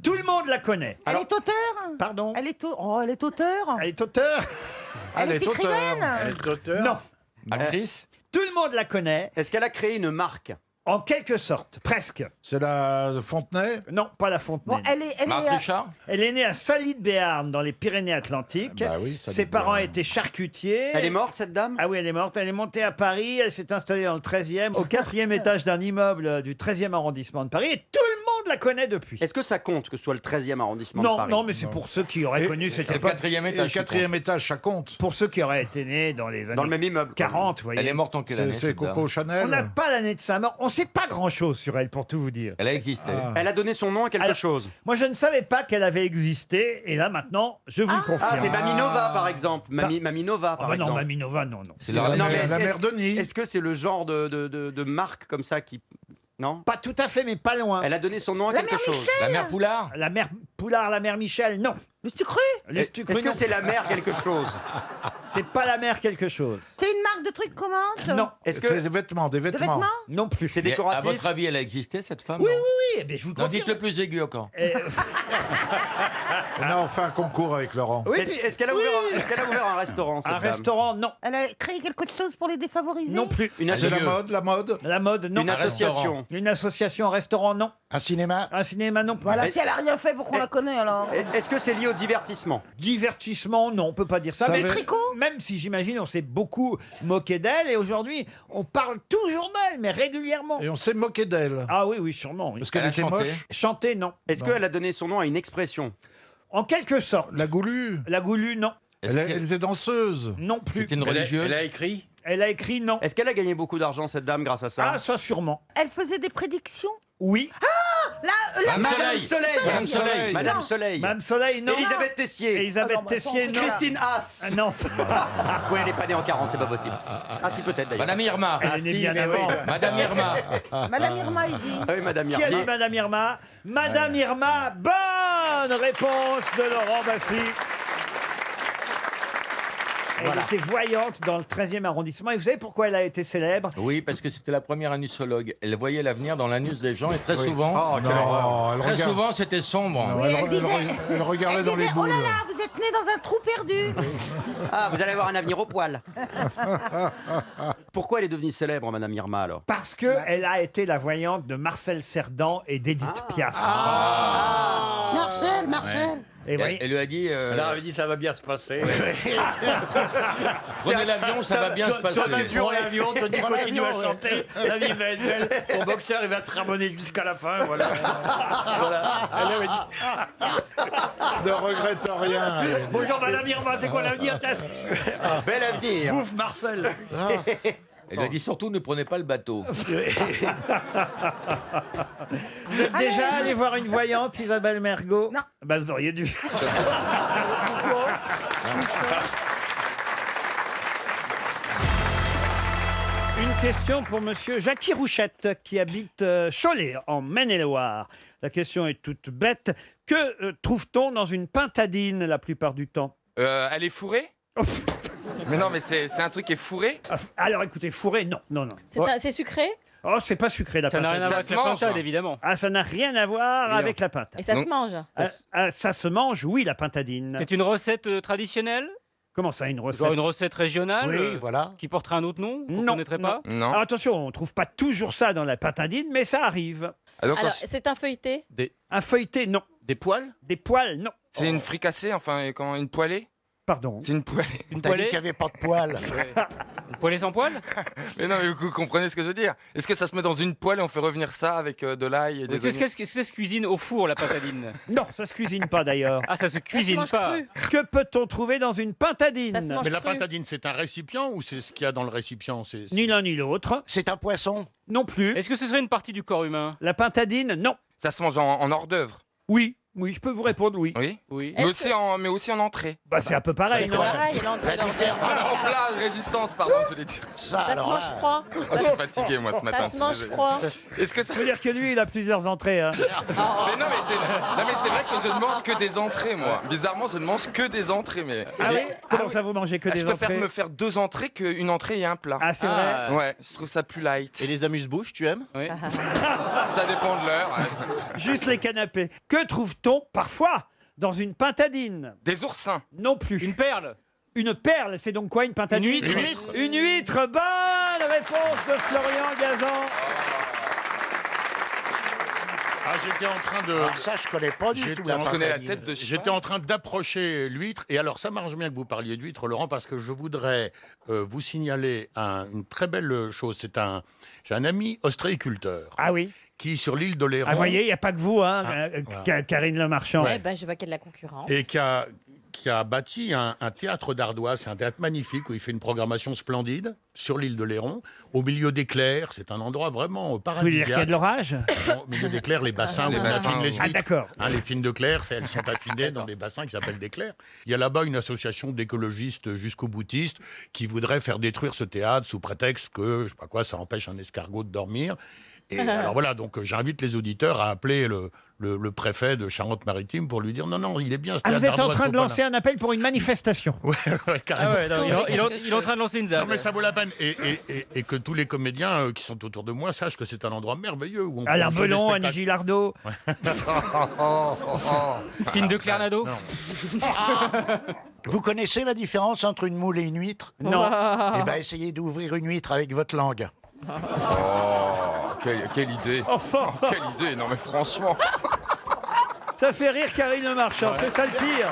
Tout le monde la connaît. Elle est auteure? Pardon? Elle est auteure? Elle est auteure? Elle est écrivaine? Elle est auteur. Non. Actrice. Tout le monde la connaît. Est-ce qu'elle a créé une marque? En quelque sorte, presque. C'est la Fontenay? Non, pas la Fontenay. Bon, elle est Marc Richard. Elle est née à Sailly-de-Béarn, dans les Pyrénées-Atlantiques. Bah oui, Ses parents étaient charcutiers. Elle est morte, cette dame? Ah oui, elle est morte. Elle est montée à Paris. Elle s'est installée dans le 13e, au 4e étage d'un immeuble du 13e arrondissement de Paris. Et tout le monde la connaît depuis. Est-ce que ça compte que ce soit le 13e arrondissement de Non, Paris non, mais c'est pour ceux qui auraient connu cette Et époque. et le quatrième étage, ça compte. Pour ceux qui auraient été nés dans les années Dans le même immeuble. 40, vous voyez. Elle est morte en quelle année C'est cette dame Coco Chanel. On n'a pas l'année de sa mort. On ne sait pas grand-chose sur elle, pour tout vous dire. Elle a existé. Elle a donné son nom à quelque Alors, chose. Moi, je ne savais pas qu'elle avait existé, et là, maintenant, je vous le confirme. Ah, c'est Mamie Nova, par exemple. Mamie Nova, Ah par bah non, exemple. Mamie Nova, non, non. C'est la Non, mais la mère Denis. Est-ce que c'est le genre de marque comme ça qui... Non. Pas tout à fait, mais pas loin. Elle a donné son nom à La quelque mère chose. Michel. La mère Poulard. La mère Poulard, la mère Michel, non. Lustucru. Lustucru, Est-ce que non. c'est la mère quelque chose? C'est pas la mère quelque chose. C'est une marque de trucs comment? Non. Est-ce C'est que des vêtements, des De vêtements. vêtements? Non plus. c'est Mais À décoratif? votre avis, elle a existé cette femme Oui, non oui, oui. Eh bien, je vous Non, confirme. dites le plus aigu encore. On a enfin un concours avec Laurent. Oui, Est-ce qu'elle a ouvert un restaurant, cette un dame? restaurant, non. Elle a créé quelque chose pour les défavorisés? Non plus. Une C'est la association? mode, la mode. La mode, non. Une association? Une association, un restaurant, non. Un cinéma. Un cinéma, non. Voilà, Et- si elle a rien fait pour qu'on la connaisse alors. Est-ce que c'est lié au divertissement? Divertissement, non, on peut pas dire ça. Ça Mais va- Tricot? même si j'imagine, on s'est beaucoup moqué d'elle, et aujourd'hui, on parle toujours d'elle, mais régulièrement. Et on s'est moqué d'elle. Ah oui, oui, sûrement. oui. Parce qu'elle Elle a était chanté. moche. Chanter, non. Est-ce qu'elle a donné son nom à une expression? En quelque sorte. La goulue. La goulue, non. Est-ce Elle, qu'elle- elle était danseuse. Non plus. C'était une religieuse. écrit. Elle a écrit non. Est-ce qu'elle a gagné beaucoup d'argent, cette dame, grâce à ça? Ah, ça sûrement. Elle faisait des prédictions? Oui. Madame Soleil. Soleil. Madame Soleil. Madame Soleil. Madame Soleil, non. Elisabeth Tessier. Elisabeth Ah non, bah, Tessier, non. Christine Haas. Ah, non. Oui, elle n'est pas née en 40, c'est pas possible. Ah si, peut-être d'ailleurs. Madame Irma. Elle est née bien avant. Madame Irma. Madame Irma, il dit. Ah oui, Madame Qui a dit Irma. Madame Irma? Madame Irma, bonne réponse de Laurent Baffy. Elle était voyante dans le 13e arrondissement. Et vous savez pourquoi elle a été célèbre? Oui, parce que c'était la première anusologue. Elle voyait l'avenir dans l'anus des gens et très Oui. souvent, Oh, quelle horreur. Non, elle très regarde. souvent c'était sombre. Non, Oui, elle, elle disait- elle regardait Elle dans les disait, oh boules. là là, vous êtes né dans un trou perdu. Ah, vous allez avoir un avenir au poil. Pourquoi elle est devenue célèbre, Madame Irma, alors? Parce qu'elle a été la voyante de Marcel Cerdan et d'Édith Piaf. Marcel, Marcel. Et oui. Elle lui a dit Alors, elle dit ça va bien se passer. prenez l'avion, ça va bien se passer. Prends l'avion, on te dit continue à chanter. La vie va être belle. Ton boxeur, il va te ramener jusqu'à la fin. Voilà. Voilà. Elle avait dit Ne regrette rien. elle a dit. bonjour Madame Irma, c'est quoi l'avenir? Bel avenir. Bouffe Marcel. Elle lui a dit surtout ne prenez pas le bateau. Vous êtes déjà allé voir une voyante, Isabelle Mergo? Non. Bah, vous auriez dû. Une question pour monsieur Jackie Rouchette, qui habite Cholet, en Maine-et-Loire. La question est toute bête. Que trouve-t-on dans une pintadine la plupart du temps? Elle est fourrée? Mais non, mais c'est un truc qui est fourré? Alors écoutez, fourré, non, non, non. C'est sucré? Oh, c'est pas sucré la Ça n'a rien à pintadine. voir avec se la mange. pintade, évidemment. Ah, ça n'a rien à voir Évidemment. avec la pintade. Et ça Donc- se mange? Ça se mange, oui, la pintadine. C'est une recette traditionnelle? Comment ça, une recette? Genre une recette régionale Oui, voilà. qui porterait un autre nom? Qu'on Non, connaîtrait non. pas? Non. Alors attention, on ne trouve pas toujours ça dans la pintadine, mais ça arrive. Ah, donc, Alors, c'est un feuilleté? Un feuilleté, non. Des poils? Des poils, non. c'est une fricassée, enfin, comment, une poêlée? Pardon. C'est une poêlée. Une T'as dit poêlée? qu'il n'y avait pas de poils. Une poêlée sans poils? Mais non, mais vous comprenez ce que je veux dire? Est-ce que ça se met dans une poêle et on fait revenir ça avec de l'ail et des Qu'est-ce oignons? que ça se cuisine au four, la pintadine? Non, ça se cuisine pas d'ailleurs. Ah, ça se cuisine mange pas. cru. Que peut-on trouver dans une pintadine? Ça se mange Mais la cru. pintadine, c'est un récipient ou c'est ce qu'il y a dans le récipient? Ni l'un ni l'autre. C'est un poisson. Non plus. Est-ce que ce serait une partie du corps humain? La pintadine, non. Ça se mange en hors d'œuvre? Oui, oui, je peux vous répondre oui. Oui. Oui. Mais Est-ce aussi en entrée. Bah, c'est un peu pareil. C'est quoi. pareil, l'entrée d'ordre. Ah, en plat, résistance, pardon, je l'ai dit. Ça se mange froid. Oh, je suis fatigué, moi, ce matin. Ça se mange je suis froid. désolé. Est-ce que ça... Ça veut dire que lui, il a plusieurs entrées. Hein. Mais non, mais c'est vrai que je ne mange que des entrées, moi. Bizarrement, je ne mange que des entrées, mais... Ah oui? Comment ça, vous mangez que Ah, des je préfère entrées? me faire 2 entrées qu'une entrée et un plat. Ah, c'est vrai? Ouais, je trouve ça plus light. Et les amuse-bouches, tu aimes? Oui. Ça dépend de l'heure. Juste les canapés. Que trouve-t-on parfois dans une pintadine? Des oursins. Non plus. Une perle? Une perle, c'est donc quoi une pintadine? Une huître. Une huître. Une huître. Bonne réponse de Florian Gazan. Ah, j'étais en train de. Alors ça, je connais pas du tout. J'étais la en- Je connais la pintadine. tête de chien. J'étais en train d'approcher l'huître, et alors ça marche bien que vous parliez d'huître, Laurent, parce que je voudrais vous signaler une très belle chose. J'ai un ami ostréiculteur Ah oui. qui, sur l'île d'Oléron... Ah, vous voyez, il n'y a pas que vous, hein, voilà. Karine Le Marchand. Eh ben, je vois qu'il y a de la concurrence. Et qui a bâti un théâtre d'Ardoise, c'est un théâtre magnifique où il fait une programmation splendide sur l'île de Léron, au milieu des clairs. C'est un endroit vraiment Vous voulez paradisiaque. dire qu'il y a de l'orage? Non, au milieu des clairs, les bassins Les où on bassins, affine les oui. Ah, huîtres. d'accord. Hein, les fines de clair, elles sont affinées dans des bassins qui s'appellent des clairs. Il y a là-bas une association d'écologistes jusqu'au boutistes qui voudrait faire détruire ce théâtre sous prétexte que, je sais pas quoi, ça empêche un escargot de dormir. Et alors voilà, donc j'invite les auditeurs à appeler le préfet de Charente-Maritime pour lui dire non, il est bien. Ah, vous êtes en train de lancer un appel pour une manifestation. Ouais, carrément. Ah ouais, non, il est en train de lancer une ZAD. Non, mais ça vaut la peine. Et que tous les comédiens qui sont autour de moi sachent que c'est un endroit merveilleux. Où on Alain peut jouer des Belon, Annie spectacles. Gilardot. Film de Claire Nadeau. Vous connaissez la différence entre une moule et une huître? Non. Eh bien, essayez d'ouvrir une huître avec votre langue. Oh, quelle idée. Oh, fort, fort. Quelle idée. Non, mais franchement. Ça fait rire Karine Le Marchand, c'est ça le pire.